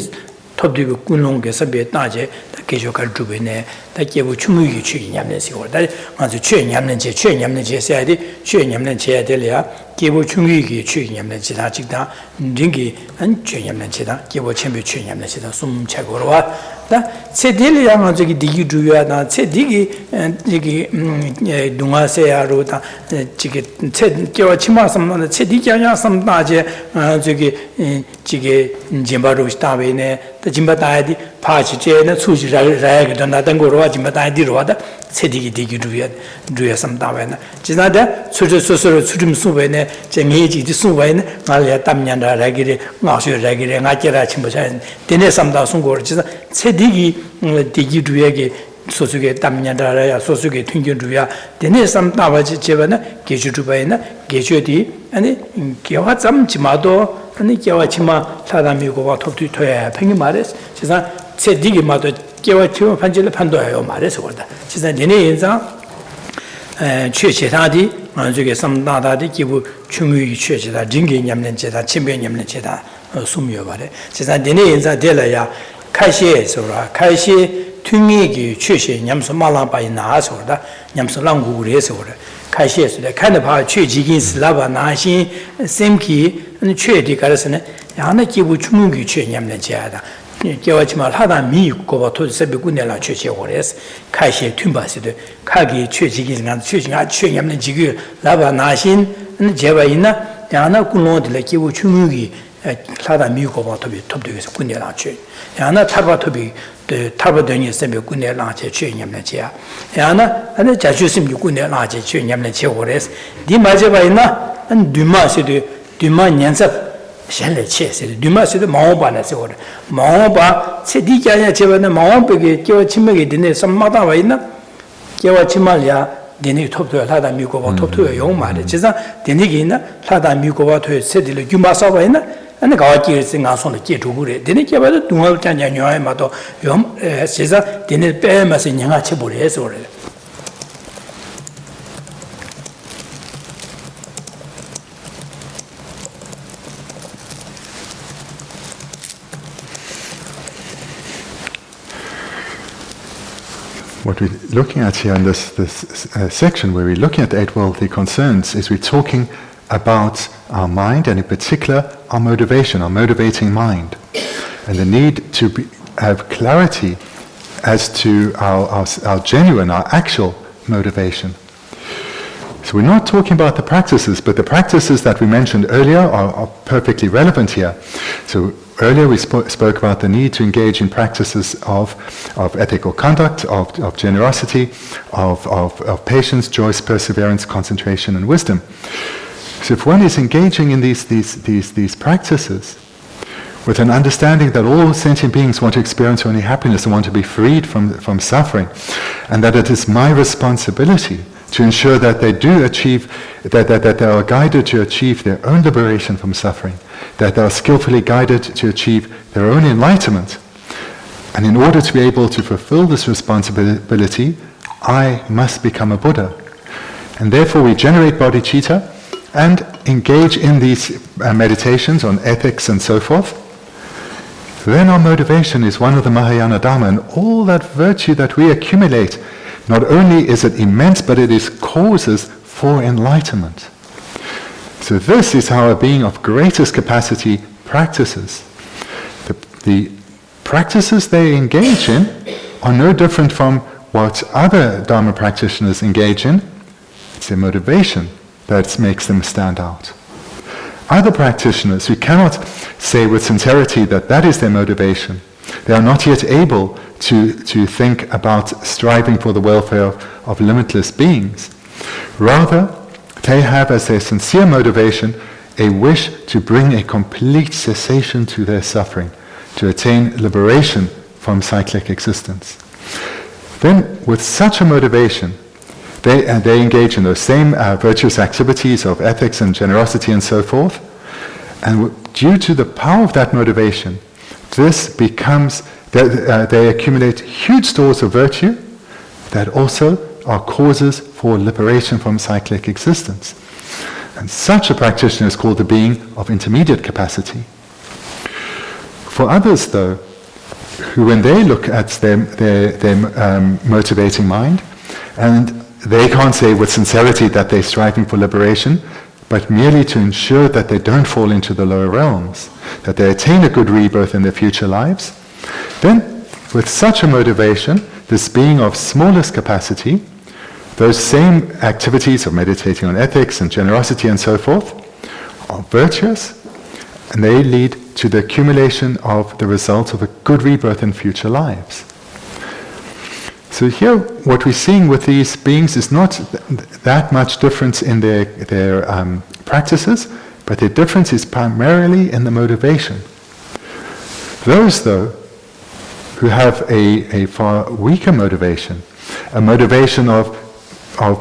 톱디고 군롱게 선비 따제 계속할 주변에 다 개부 충분히 취기 냠내시고 다 아주 취 냠는지 해야지 취 냠는지 해야 될이야 개부 충분히 취기 냠는지 다 직다 링기 안 취 냠는지다 개부 첨부 취 냠는지다 숨 차고로 와다 세딜이랑 저기 디기 주야다 세디기 저기 동아세야로다 저기 세 개와 치마 삼는 세디자냐 삼다제 저기 지게 진바로 스타베네 진바다디 파치제는 수지라게 된다던 거로 진바다디로다 세디기 디기 주야 삼다베나 지나다 수수수로 수름수베네 정해지디 수베네 말야 담년다라기리 마셔라기리 나께라 침보자 데네 삼다 송고 지나 세디기 디기 주야게 소수게 담년다라야 소수게 튕겨주야 데네 삼다바지 제바나 게주주바이나 게주디 아니 개와 잠지마도 아니 개와 치마 사람이고가 톱투 토야 팽이 말했어 지사 세디기 마도 개와 치마 판질을 판도해요 말해서 그러다 지사 내내 인상 최제다디 만족에 삼다다디 기부 충유이 최제다 징게 냠는제다 침배 냠는제다 숨여 말해 지사 내내 인사 될어야 카시에서라 카시 튕이기 최시 냠서 말라바이 나서다 냠서 랑구그래서 그래 카시에서 칸의 바 최지긴 슬라바 나신 셈키 최디 가르스네 야나 기부 충분히 최냠는 제하다 개와지만 하다 미고바 토세비 군내라 최체고레스 카시에 튠바시도 카기 최지긴 간 최진아 최냠는 지기 라바 나신 제바 있나 야나 군노들 기부 충분히 하다 미고바 토비 톱되게서 군내라 최 야나 타바 토비 타바더니 세비 군내라 최냠는 제야 야나 아니 자주심 군내라 최냠는 제고레스 디 마제바 있나 안 뒤마시도 뒤마 년섭 셀레 체세 뒤마시도 마오바나서 그래 마오바 세디자야 제바는 마오베게 겨 침맥이 되네 섬마다 와 있나 겨와 침말이야 되네 톱도 하다 미고바 톱도 용 말에 지사 되네게 있나 하다 미고바 토 세디를 규마사 와 있나 아니 가와지 생각선을 제주고래 되네 겨바도 동화 잔냐 녀에 마도 용 지사 되네 빼면서 냥아 쳐버려서 그래 What we're looking at here in this section, where we're looking at the 8 worldly concerns, is we're talking about our mind, and in particular our motivation, our motivating mind, and the need to have clarity as to our genuine, our actual motivation. So we're not talking about the practices, but the practices that we mentioned earlier are perfectly relevant here. So earlier we spoke about the need to engage in practices of ethical conduct, of generosity, of patience, choice, perseverance, concentration, and wisdom. So if one is engaging in these practices with an understanding that all sentient beings want to experience only happiness and want to be freed from suffering, and that it is my responsibility to ensure that they do achieve, that they are guided to achieve their own liberation from suffering, that they are skillfully guided to achieve their own enlightenment. And in order to be able to fulfill this responsibility, I must become a Buddha. And therefore we generate bodhicitta and engage in these meditations on ethics and so forth. Then our motivation is one of the Mahayana Dharma, and all that virtue that we accumulate, not only is it immense, but it is causes for enlightenment. So this is how a being of greatest capacity practices. The practices they engage in are no different from what other Dharma practitioners engage in. It's their motivation that makes them stand out. Other practitioners who cannot say with sincerity that that is their motivation, they are not yet able to think about striving for the welfare of limitless beings. Rather, they have as their sincere motivation a wish to bring a complete cessation to their suffering, to attain liberation from cyclic existence. Then, with such a motivation, they engage in those same virtuous activities of ethics and generosity and so forth. And due to the power of that motivation, this becomes, they accumulate huge stores of virtue that also are causes for liberation from cyclic existence. And such a practitioner is called the being of intermediate capacity. For others, though, who when they look at their motivating mind, and they can't say with sincerity that they're striving for liberation, but merely to ensure that they don't fall into the lower realms, that they attain a good rebirth in their future lives, then with such a motivation, this being of smallest capacity, those same activities of meditating on ethics and generosity and so forth are virtuous, and they lead to the accumulation of the result of a good rebirth in future lives. So here, what we're seeing with these beings is not that much difference in their practices, but the difference is primarily in the motivation. Those, though, who have a far weaker motivation, a motivation of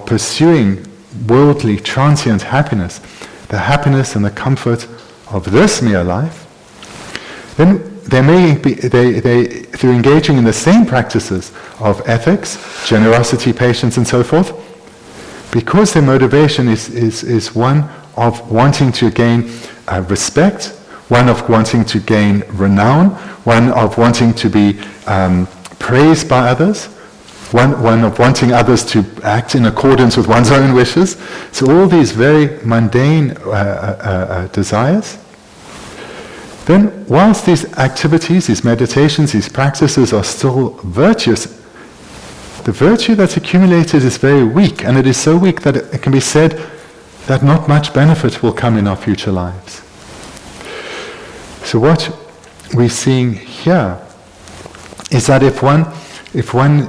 pursuing worldly, transient happiness, the happiness and the comfort of this mere life, then they may be, through engaging in the same practices of ethics, generosity, patience, and so forth, because their motivation is one of wanting to gain respect, one of wanting to gain renown, one of wanting to be praised by others, one of wanting others to act in accordance with one's own wishes. So all these very mundane desires. Then, whilst these activities, these meditations, these practices are still virtuous, the virtue that's accumulated is very weak, and it is so weak that it can be said that not much benefit will come in our future lives. So what we're seeing here is that if one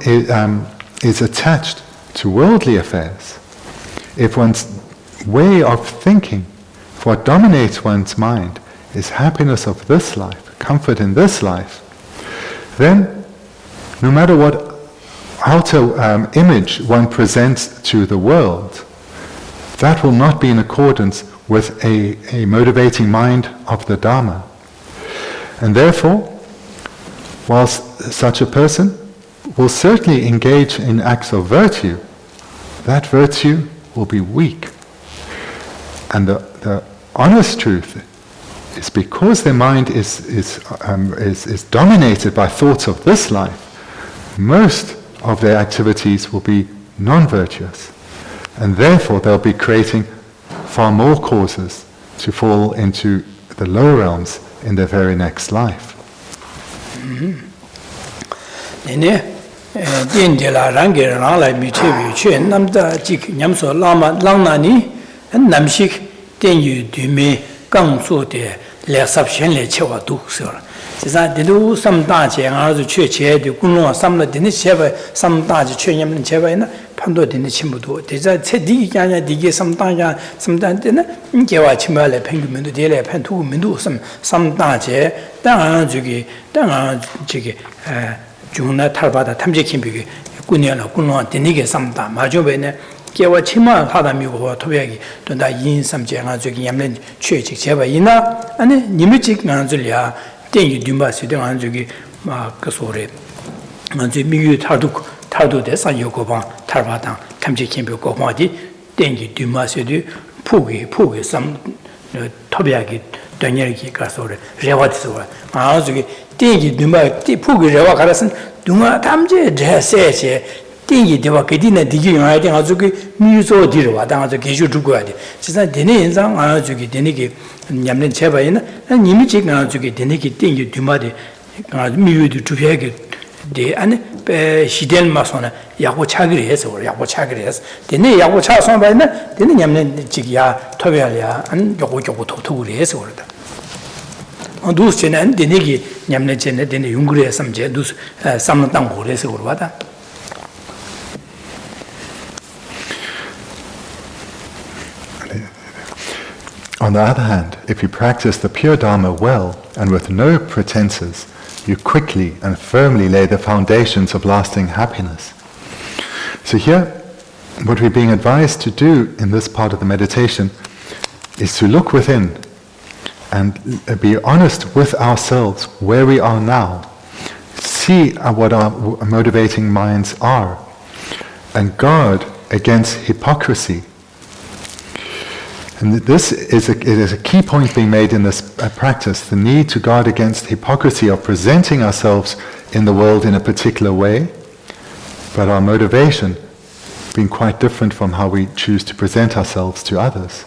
is attached to worldly affairs, if one's way of thinking, if what dominates one's mind is happiness of this life, comfort in this life, then no matter what outer image one presents to the world, that will not be in accordance with a motivating mind of the Dharma. And therefore, whilst such a person will certainly engage in acts of virtue, that virtue will be weak. And the honest truth is because their mind is dominated by thoughts of this life, most of their activities will be non-virtuous. And therefore they'll be creating far more causes to fall into the lower realms in their very next life. 판도 되는 친구도 대자 체디기 냐냐 디게 삼다냐 삼단데나 개와 치마래 팽규면도 되래 팬투면도 삼다제 땅아 저기 중나 탈바다 탐지킴비기 꾸녀나 꾸노한 되니게 삼다 마저베네 개와 치마 하다미고 토백이 또나 인삼제가 저기 냠는 최직 제바이나 아니 니미직 나줄이야 땡이 dim바스 등 저기 막그 소리 먼저 미유 타도 대사 요거방 탈바당 탐지킴비 고마디 땡이 dim바스도 포기 삼 토백이 donner기 가서래 레와디서 아 저기 땡이 dim바 포기 레와 가라선 동아 탐제 제세제 땡이 되와 그디나 디기 용해야 돼 가지고 미유소 뒤로 와다 가지고 계주 두고 돼 진짜 되네 인상 아 저기 되네기 냠는 제바이나 님이 지금 가지고 되네기 땡이 뒤마디 미유도 주변에 데 안에 시델 마소나 야고 차기를 해서 야고 차기를 해서 되네 야고 차선 바이나 되네 냠는 지기야 토베알이야 안 요거 토토를 해서 그러다 누스는 되네기 냠는 제네 되네 용그레 삼제 누스 삼는 땅 고래서 그러다 On the other hand, if you practice the pure Dharma well and with no pretenses, you quickly and firmly lay the foundations of lasting happiness. So here, what we're being advised to do in this part of the meditation is to look within and be honest with ourselves where we are now, see what our motivating minds are, and guard against hypocrisy. And this is a key point being made in this practice, the need to guard against hypocrisy of presenting ourselves in the world in a particular way, but our motivation being quite different from how we choose to present ourselves to others.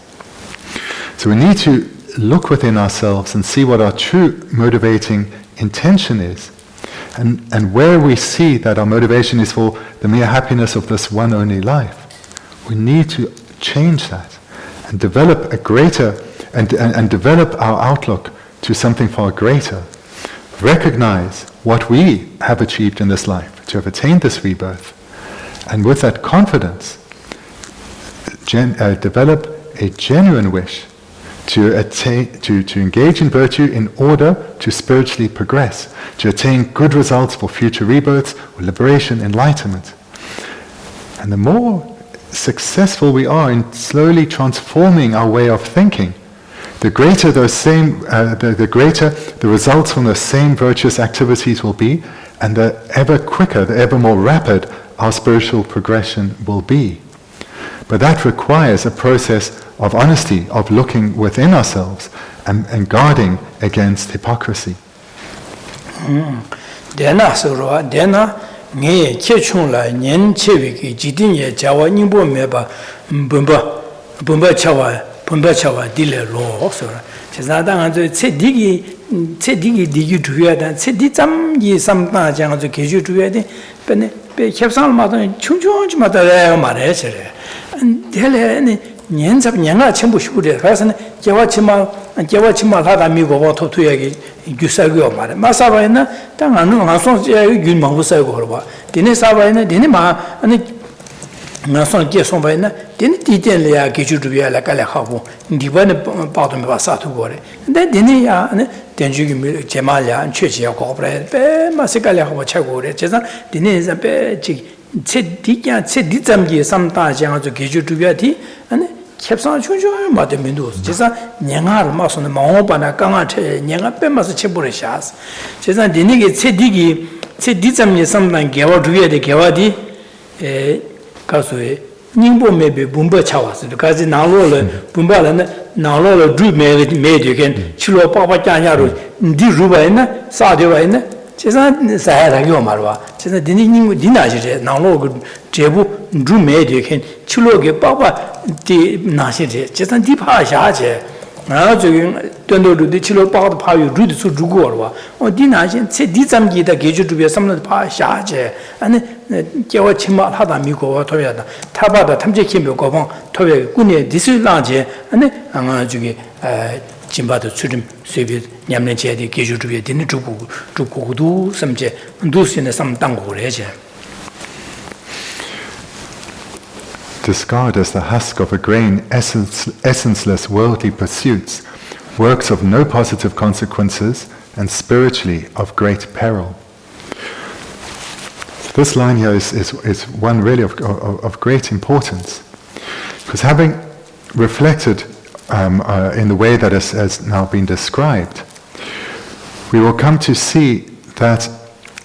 So we need to look within ourselves and see what our true motivating intention is, and where we see that our motivation is for the mere happiness of this one only life. We need to change that and develop a greater and develop our outlook to something far greater. Recognize what we have achieved in this life, to have attained this rebirth, and with that confidence, develop a genuine wish to engage in virtue in order to spiritually progress, to attain good results for future rebirths, liberation, enlightenment. And the more successful we are in slowly transforming our way of thinking, the greater the greater the results from those same virtuous activities will be, and the ever quicker, the ever more rapid our spiritual progression will be. But that requires a process of honesty, of looking within ourselves and guarding against hypocrisy. Nge chechung la nyen chewe ki jidinye jawa nyingbo meba bumba chawa dile lo sora. Chesa da nga zo tse digi tuya dan, tse di tsam yi samta janga zo keju tuya dan, pe kyepsang ma dan chung chi ma da raya ma raya sere. Dele nyen zab nyanga chenpo shukure, kaya jawa chima lada mi goba to tuya ki gyusagyo mare. Ma sabayana, ta nga nga son gyun mangu sayo korwa. Dine sabayana, dine ma nga son gye son bayana, dine diten le ya gechu dhubiya la kala khabu, ndiba ne pato me ba satu gore. Dine ya, denju ki jema ya, che che ya kobra, pe ma se kala khabu cha gore. Chesa, dine za pe chik, tse di zamgi samta janga zo gechu dhubiya di, 캡상 추주에 맞대 민도 제가 냥아를 마서는 마오바나 강아체 냥아 빼마서 쳐버리샤스 제가 니네게 체디점에 삼단 개와 두게데 개와디 가서에 닝보메베 분바 차와서 가지 나로를 분바라는 나로를 두메게 메디겐 치료 빠빠짜냐로 니 루바이나 사데와이나 제가 사야라고 말와 제가 디닝 디나지제 나로 제부 주메디케 칠로게 빠빠 디 나시제 제가 디파샤제 아 저기 돈도르디 칠로 빠도 파유 루드 수 주고와 디나신 세 디잠기다 게주주비에 삼는 파샤제 아니 개와 치마 하다 미고 토야다 타바다 탐제키 묘고방 토베 군에 디슬라제 아니 아 저기 진바도 수림 세비 냠내제디 게주주비에 디는 주고도 섬제 두스네 삼당고래제 Discard as the husk of a grain essenceless worldly pursuits, works of no positive consequences, and spiritually of great peril. This line here is one really of great importance, because having reflected in the way that has now been described, we will come to see that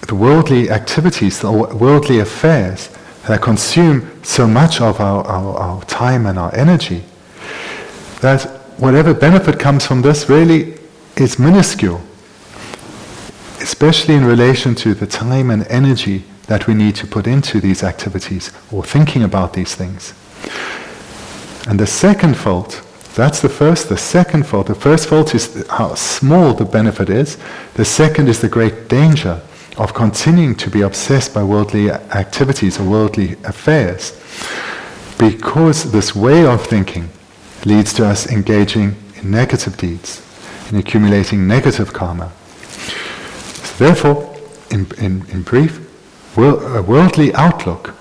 the worldly activities, the worldly affairs, that consume so much of our time and our energy, that whatever benefit comes from this really is minuscule, especially in relation to the time and energy that we need to put into these activities or thinking about these things. And the second fault, that's the first. The second fault, the first fault is how small the benefit is. The second is the great danger of continuing to be obsessed by worldly activities or worldly affairs, because this way of thinking leads to us engaging in negative deeds, in accumulating negative karma. So therefore, in brief, a worldly outlook,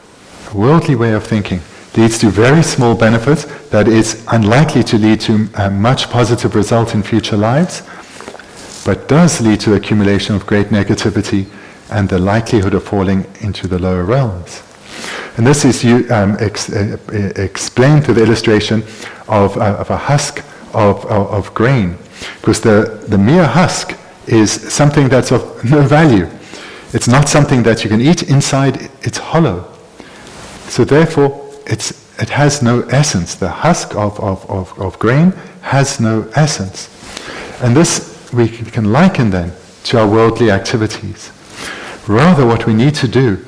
a worldly way of thinking, leads to very small benefit that is unlikely to lead to a much positive result in future lives, but does lead to accumulation of great negativity and the likelihood of falling into the lower realms. And this is explained through the illustration of a husk of grain, because the mere husk is something that's of no value. It's not something that you can eat. Inside it's hollow. So therefore it has no essence. The husk of grain has no essence. And this we can liken then to our worldly activities. Rather, what we need to do,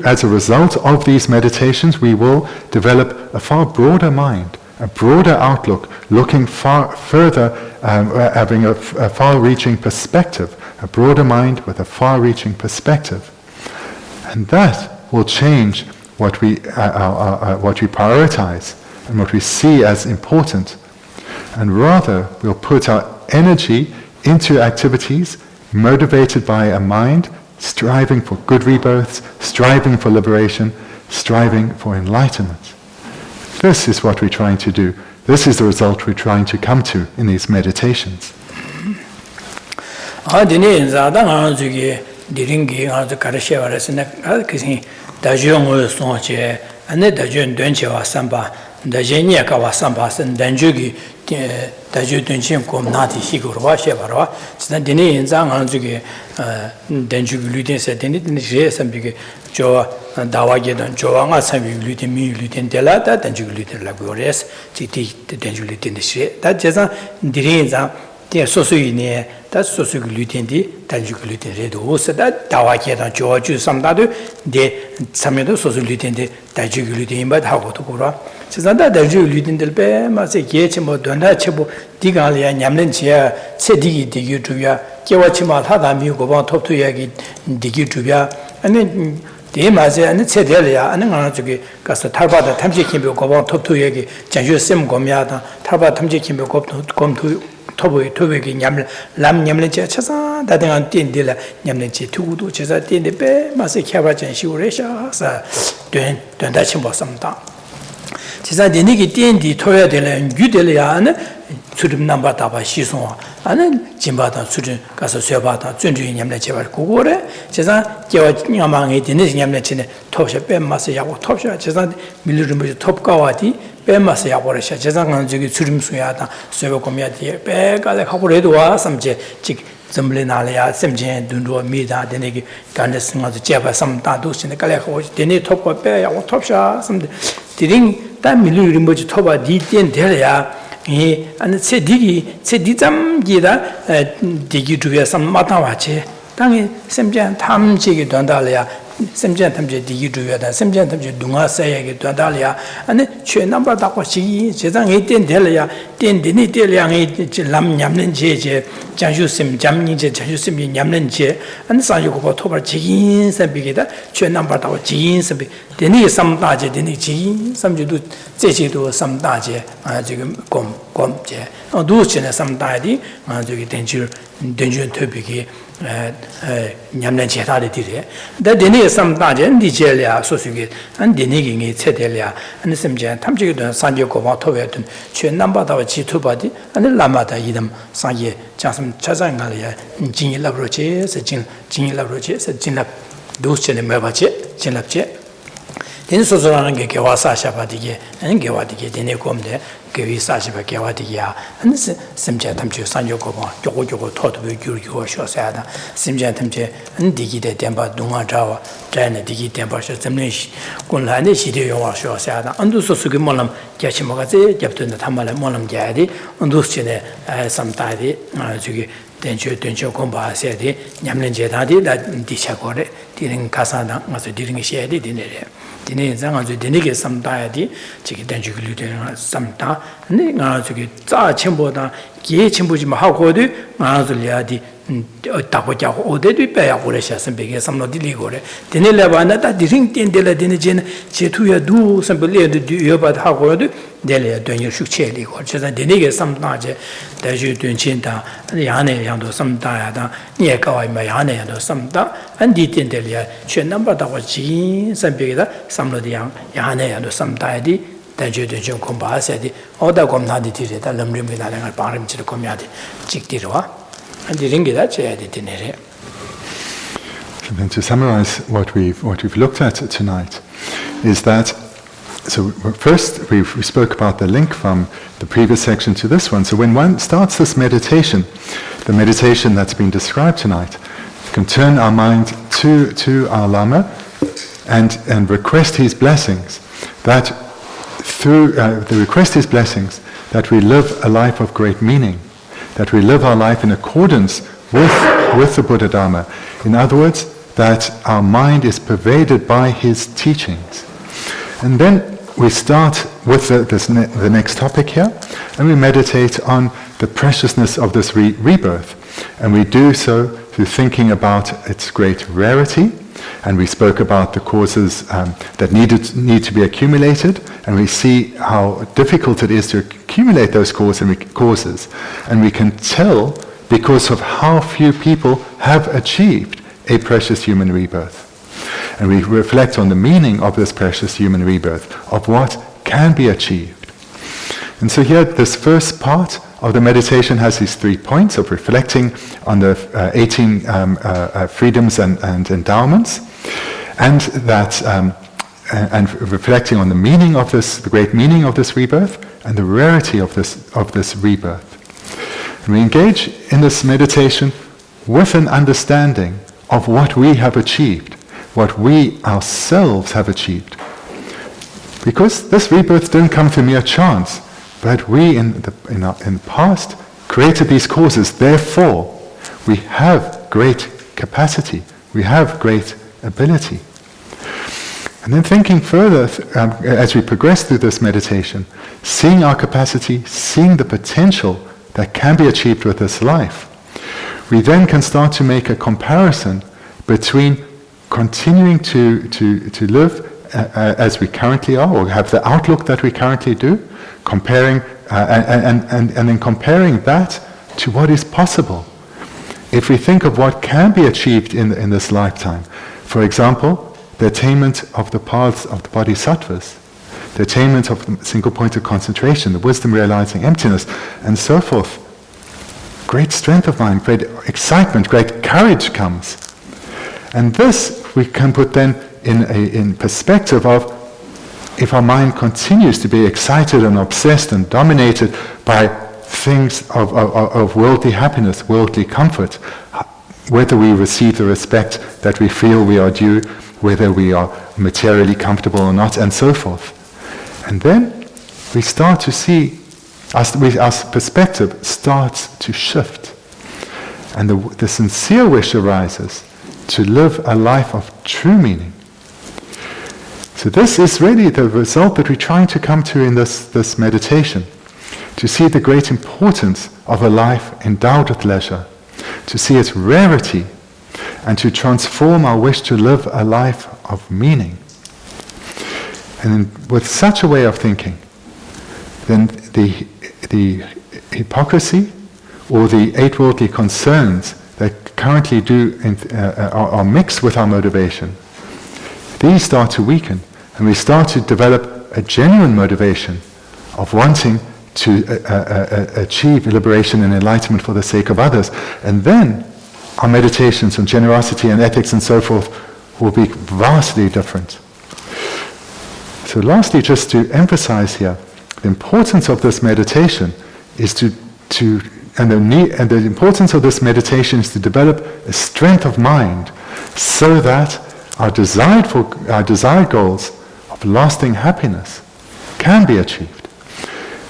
as a result of these meditations, we will develop a far broader mind, a broader outlook, looking far further, having a far-reaching perspective, a broader mind with a far-reaching perspective. And that will change what we prioritize and what we see as important. And rather, we'll put our energy into activities motivated by a mind striving for good rebirths, striving for liberation, striving for enlightenment. This is what we're trying to do. This is the result we're trying to come to in these meditations. 다제니야 가와삼바선 단주기 다주 된신 곰나티 시고로 와셔바로 지난 디네 인장하는 중에 단주기 류된세 데니 제삼비게 저 다와게던 저왕아 삼비 류된 미 류된 데라다 단주기 류된라고 그래서 지티 단주기 류된시 다 제사 디네 인장 대 소수이네 다 소수기 류된디 단주기 류된레도 오스다 다와게던 저주 삼다도 데 삼에도 소수 류된데 단주기 류된바 하고도 그러 지난다 달주 리딘들배 마세 게치 뭐 돈다치고 디가리아 냠는지야 세디기 디기 주야 깨와치마 하다 미고 봐 톱투야기 디기 주야 아니 대마세 아니 세델이야 아니 가는 저기 가서 탈바다 탐지킴고 고방 톱투야기 장주 셈 고미하다 탈바 탐지킴고 곰투 토베기 람 냠는지 찾아 다등한 띵딜라 냠는지 두고도 제사 띵데 마세 캬바전 시오레샤사 된다치 뭐 삼다 지사 데니기 띠엔디 토야 되는 유델이야는 수림 남바다바 시송 아는 진바다 수준 가서 쇠바다 준주인 냠내 제발 고고래 지사 개와 냠망에 되는 냠내치네 톱셔 뺨마스 야고 톱셔 지사 밀르르미 톱가와디 뺨마스 야고래셔 지사 간 저기 수림수야다 쇠고미야디 빼가래 하고래도 와 삼제 직 점블레나리아 셈제 dunduwa mida denegi gande singazu jeba samdadu sine kale ho deni topwa pe ya topsha samde diring ta milu rimboji toba di den derya e an se digi se dizam gida digi juya sam matawache 당이 semjan 탐지기 된다려야 semjan 탐지 디기 주야다 semjan 탐지 동아 사야기 된다려야 아니 최 넘버 다고 시 제장에 된들려야 된디니 될량이 람 냠는 제제 장주심 잠니제 장주심이 냠는 제 아니 사주고 토벌 지긴 선비기다 최 넘버 다고 지긴 선비 되니 삼다제 되니 지긴 삼주도 제제도 삼다제 아 지금 곰제 두치네 삼다디 아 저기 된줄 토비기 냠는 제다리 디레 데니 삼다제 니제랴 소수기 안 데니기 체델랴 안 심제 탐지기도 산지고 토베든 최 넘버다와 지투바디 아니 라마다 이름 상예 자슴 차장가랴 진일라브로체 진일라브로체 진랍 도스체네 매바체 진랍체 된 소소라는 게 개와사샤바디게 아니 개와디게 되네 곰데 개위사시바 개와디야 아니 심제 탐지 산요고 조고조고 토도비 규르고 쇼사다 심제 탐지 안디기데 덴바 동아자와 자네 디기 덴바셔 점내시 군라네 시디요와 쇼사다 안두소스게 몰람 개치모가제 잡던다 담말에 몰람 자야디 안두스치네 삼다디 저기 된주 공부하셔야지 냠는 제다디 다 디샤고래 디는 가사나 맞아 디는 시야디 디네래 디네 장아주 디네게 삼다야디 저기 된주글이 되는 삼다 근데 나 저기 짜 첨보다 기 첨보지 하고도 나들야디 어따고자고 어데도 빼야 그러셔서 베게 삼노디리고래 디네레바나다 디링 땡델라 디네진 제투야두 선불레도 여바다 하고도 델레 된주 숙체리고 저자 디네게 삼다제 대주 된친다 야네 양도 삼다야다 니에가와이마 야네 양도 삼다 안디 땡델이야 최남바다고 지 선베게다 삼노디양 야네 양도 삼다야디 대주도 공부하셔야지 어다 검나디 디레다 람림이 나랑을 바람치를 검야지 직디로와 And then to summarize what we've looked at tonight is that, so first we spoke about the link from the previous section to this one. So when one starts this meditation, the meditation that's been described tonight, we can turn our mind to our Lama and request his blessings, that through request his blessings that we live a life of great meaning, that we live our life in accordance with the Buddha Dharma. In other words, that our mind is pervaded by his teachings. And then we start with the next topic here, and we meditate on the preciousness of this rebirth. And we do so through thinking about its great rarity, and we spoke about the causes that need to be accumulated, and we see how difficult it is to accumulate those causes. And we can tell because of how few people have achieved a precious human rebirth. And we reflect on the meaning of this precious human rebirth, of what can be achieved. And so here, this first part of the meditation has these 3 points of reflecting on the 18 freedoms and endowments, and that and reflecting on the meaning of this, the great meaning of this rebirth, and the rarity of this rebirth. And we engage in this meditation with an understanding of what we have achieved, what we ourselves have achieved. Because this rebirth didn't come through mere chance, but we in the past created these causes. Therefore, we have great capacity, we have great ability. And then thinking further, as we progress through this meditation, seeing our capacity, seeing the potential that can be achieved with this life, we then can start to make a comparison between continuing to live as we currently are, or have the outlook that we currently do, comparing and then comparing that to what is possible. If we think of what can be achieved in this lifetime, for example, the attainment of the paths of the bodhisattvas, the attainment of the single point of concentration, the wisdom realizing emptiness, and so forth, great strength of mind, great excitement, great courage comes. And this we can put then in perspective of, if our mind continues to be excited and obsessed and dominated by things of worldly happiness, worldly comfort, whether we receive the respect that we feel we are due, whether we are materially comfortable or not, and so forth. And then we start to see, our perspective starts to shift. and the sincere wish arises to live a life of true meaning. So this is really the result that we're trying to come to in this meditation, to see the great importance of a life endowed with leisure, to see its rarity, and to transform our wish to live a life of meaning. And with such a way of thinking, then the hypocrisy or the eight worldly concerns that currently are mixed with our motivation, these start to weaken, and we start to develop a genuine motivation of wanting to achieve liberation and enlightenment for the sake of others. And then our meditations on generosity and ethics and so forth will be vastly different. So lastly, just to emphasize here, the importance of this meditation is the importance of this meditation is to develop a strength of mind so that our desired goals of lasting happiness can be achieved.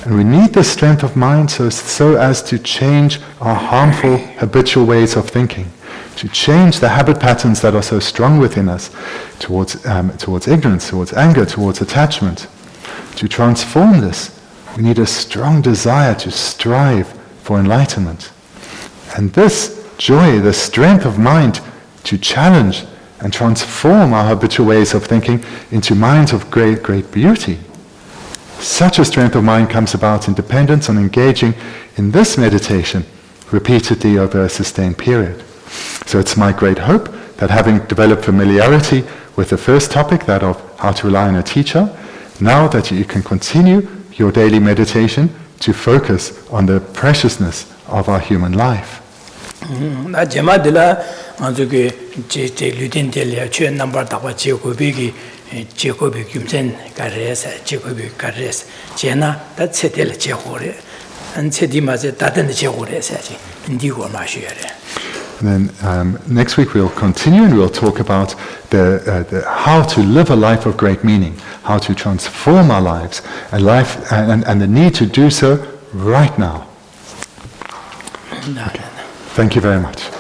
And we need this strength of mind so as to change our harmful habitual ways of thinking, to change the habit patterns that are so strong within us towards ignorance, towards anger, towards attachment. To transform this, we need a strong desire to strive for enlightenment. And this joy, the strength of mind to challenge and transform our habitual ways of thinking into minds of great, great beauty. Such a strength of mind comes about in dependence on engaging in this meditation repeatedly over a sustained period. So it's my great hope that having developed familiarity with the first topic, that of how to rely on a teacher, now that you can continue your daily meditation to focus on the preciousness of our human life. And then next week we'll continue and we'll talk about how to live a life of great meaning, how to transform our lives and the need to do so right now. Okay. Thank you very much.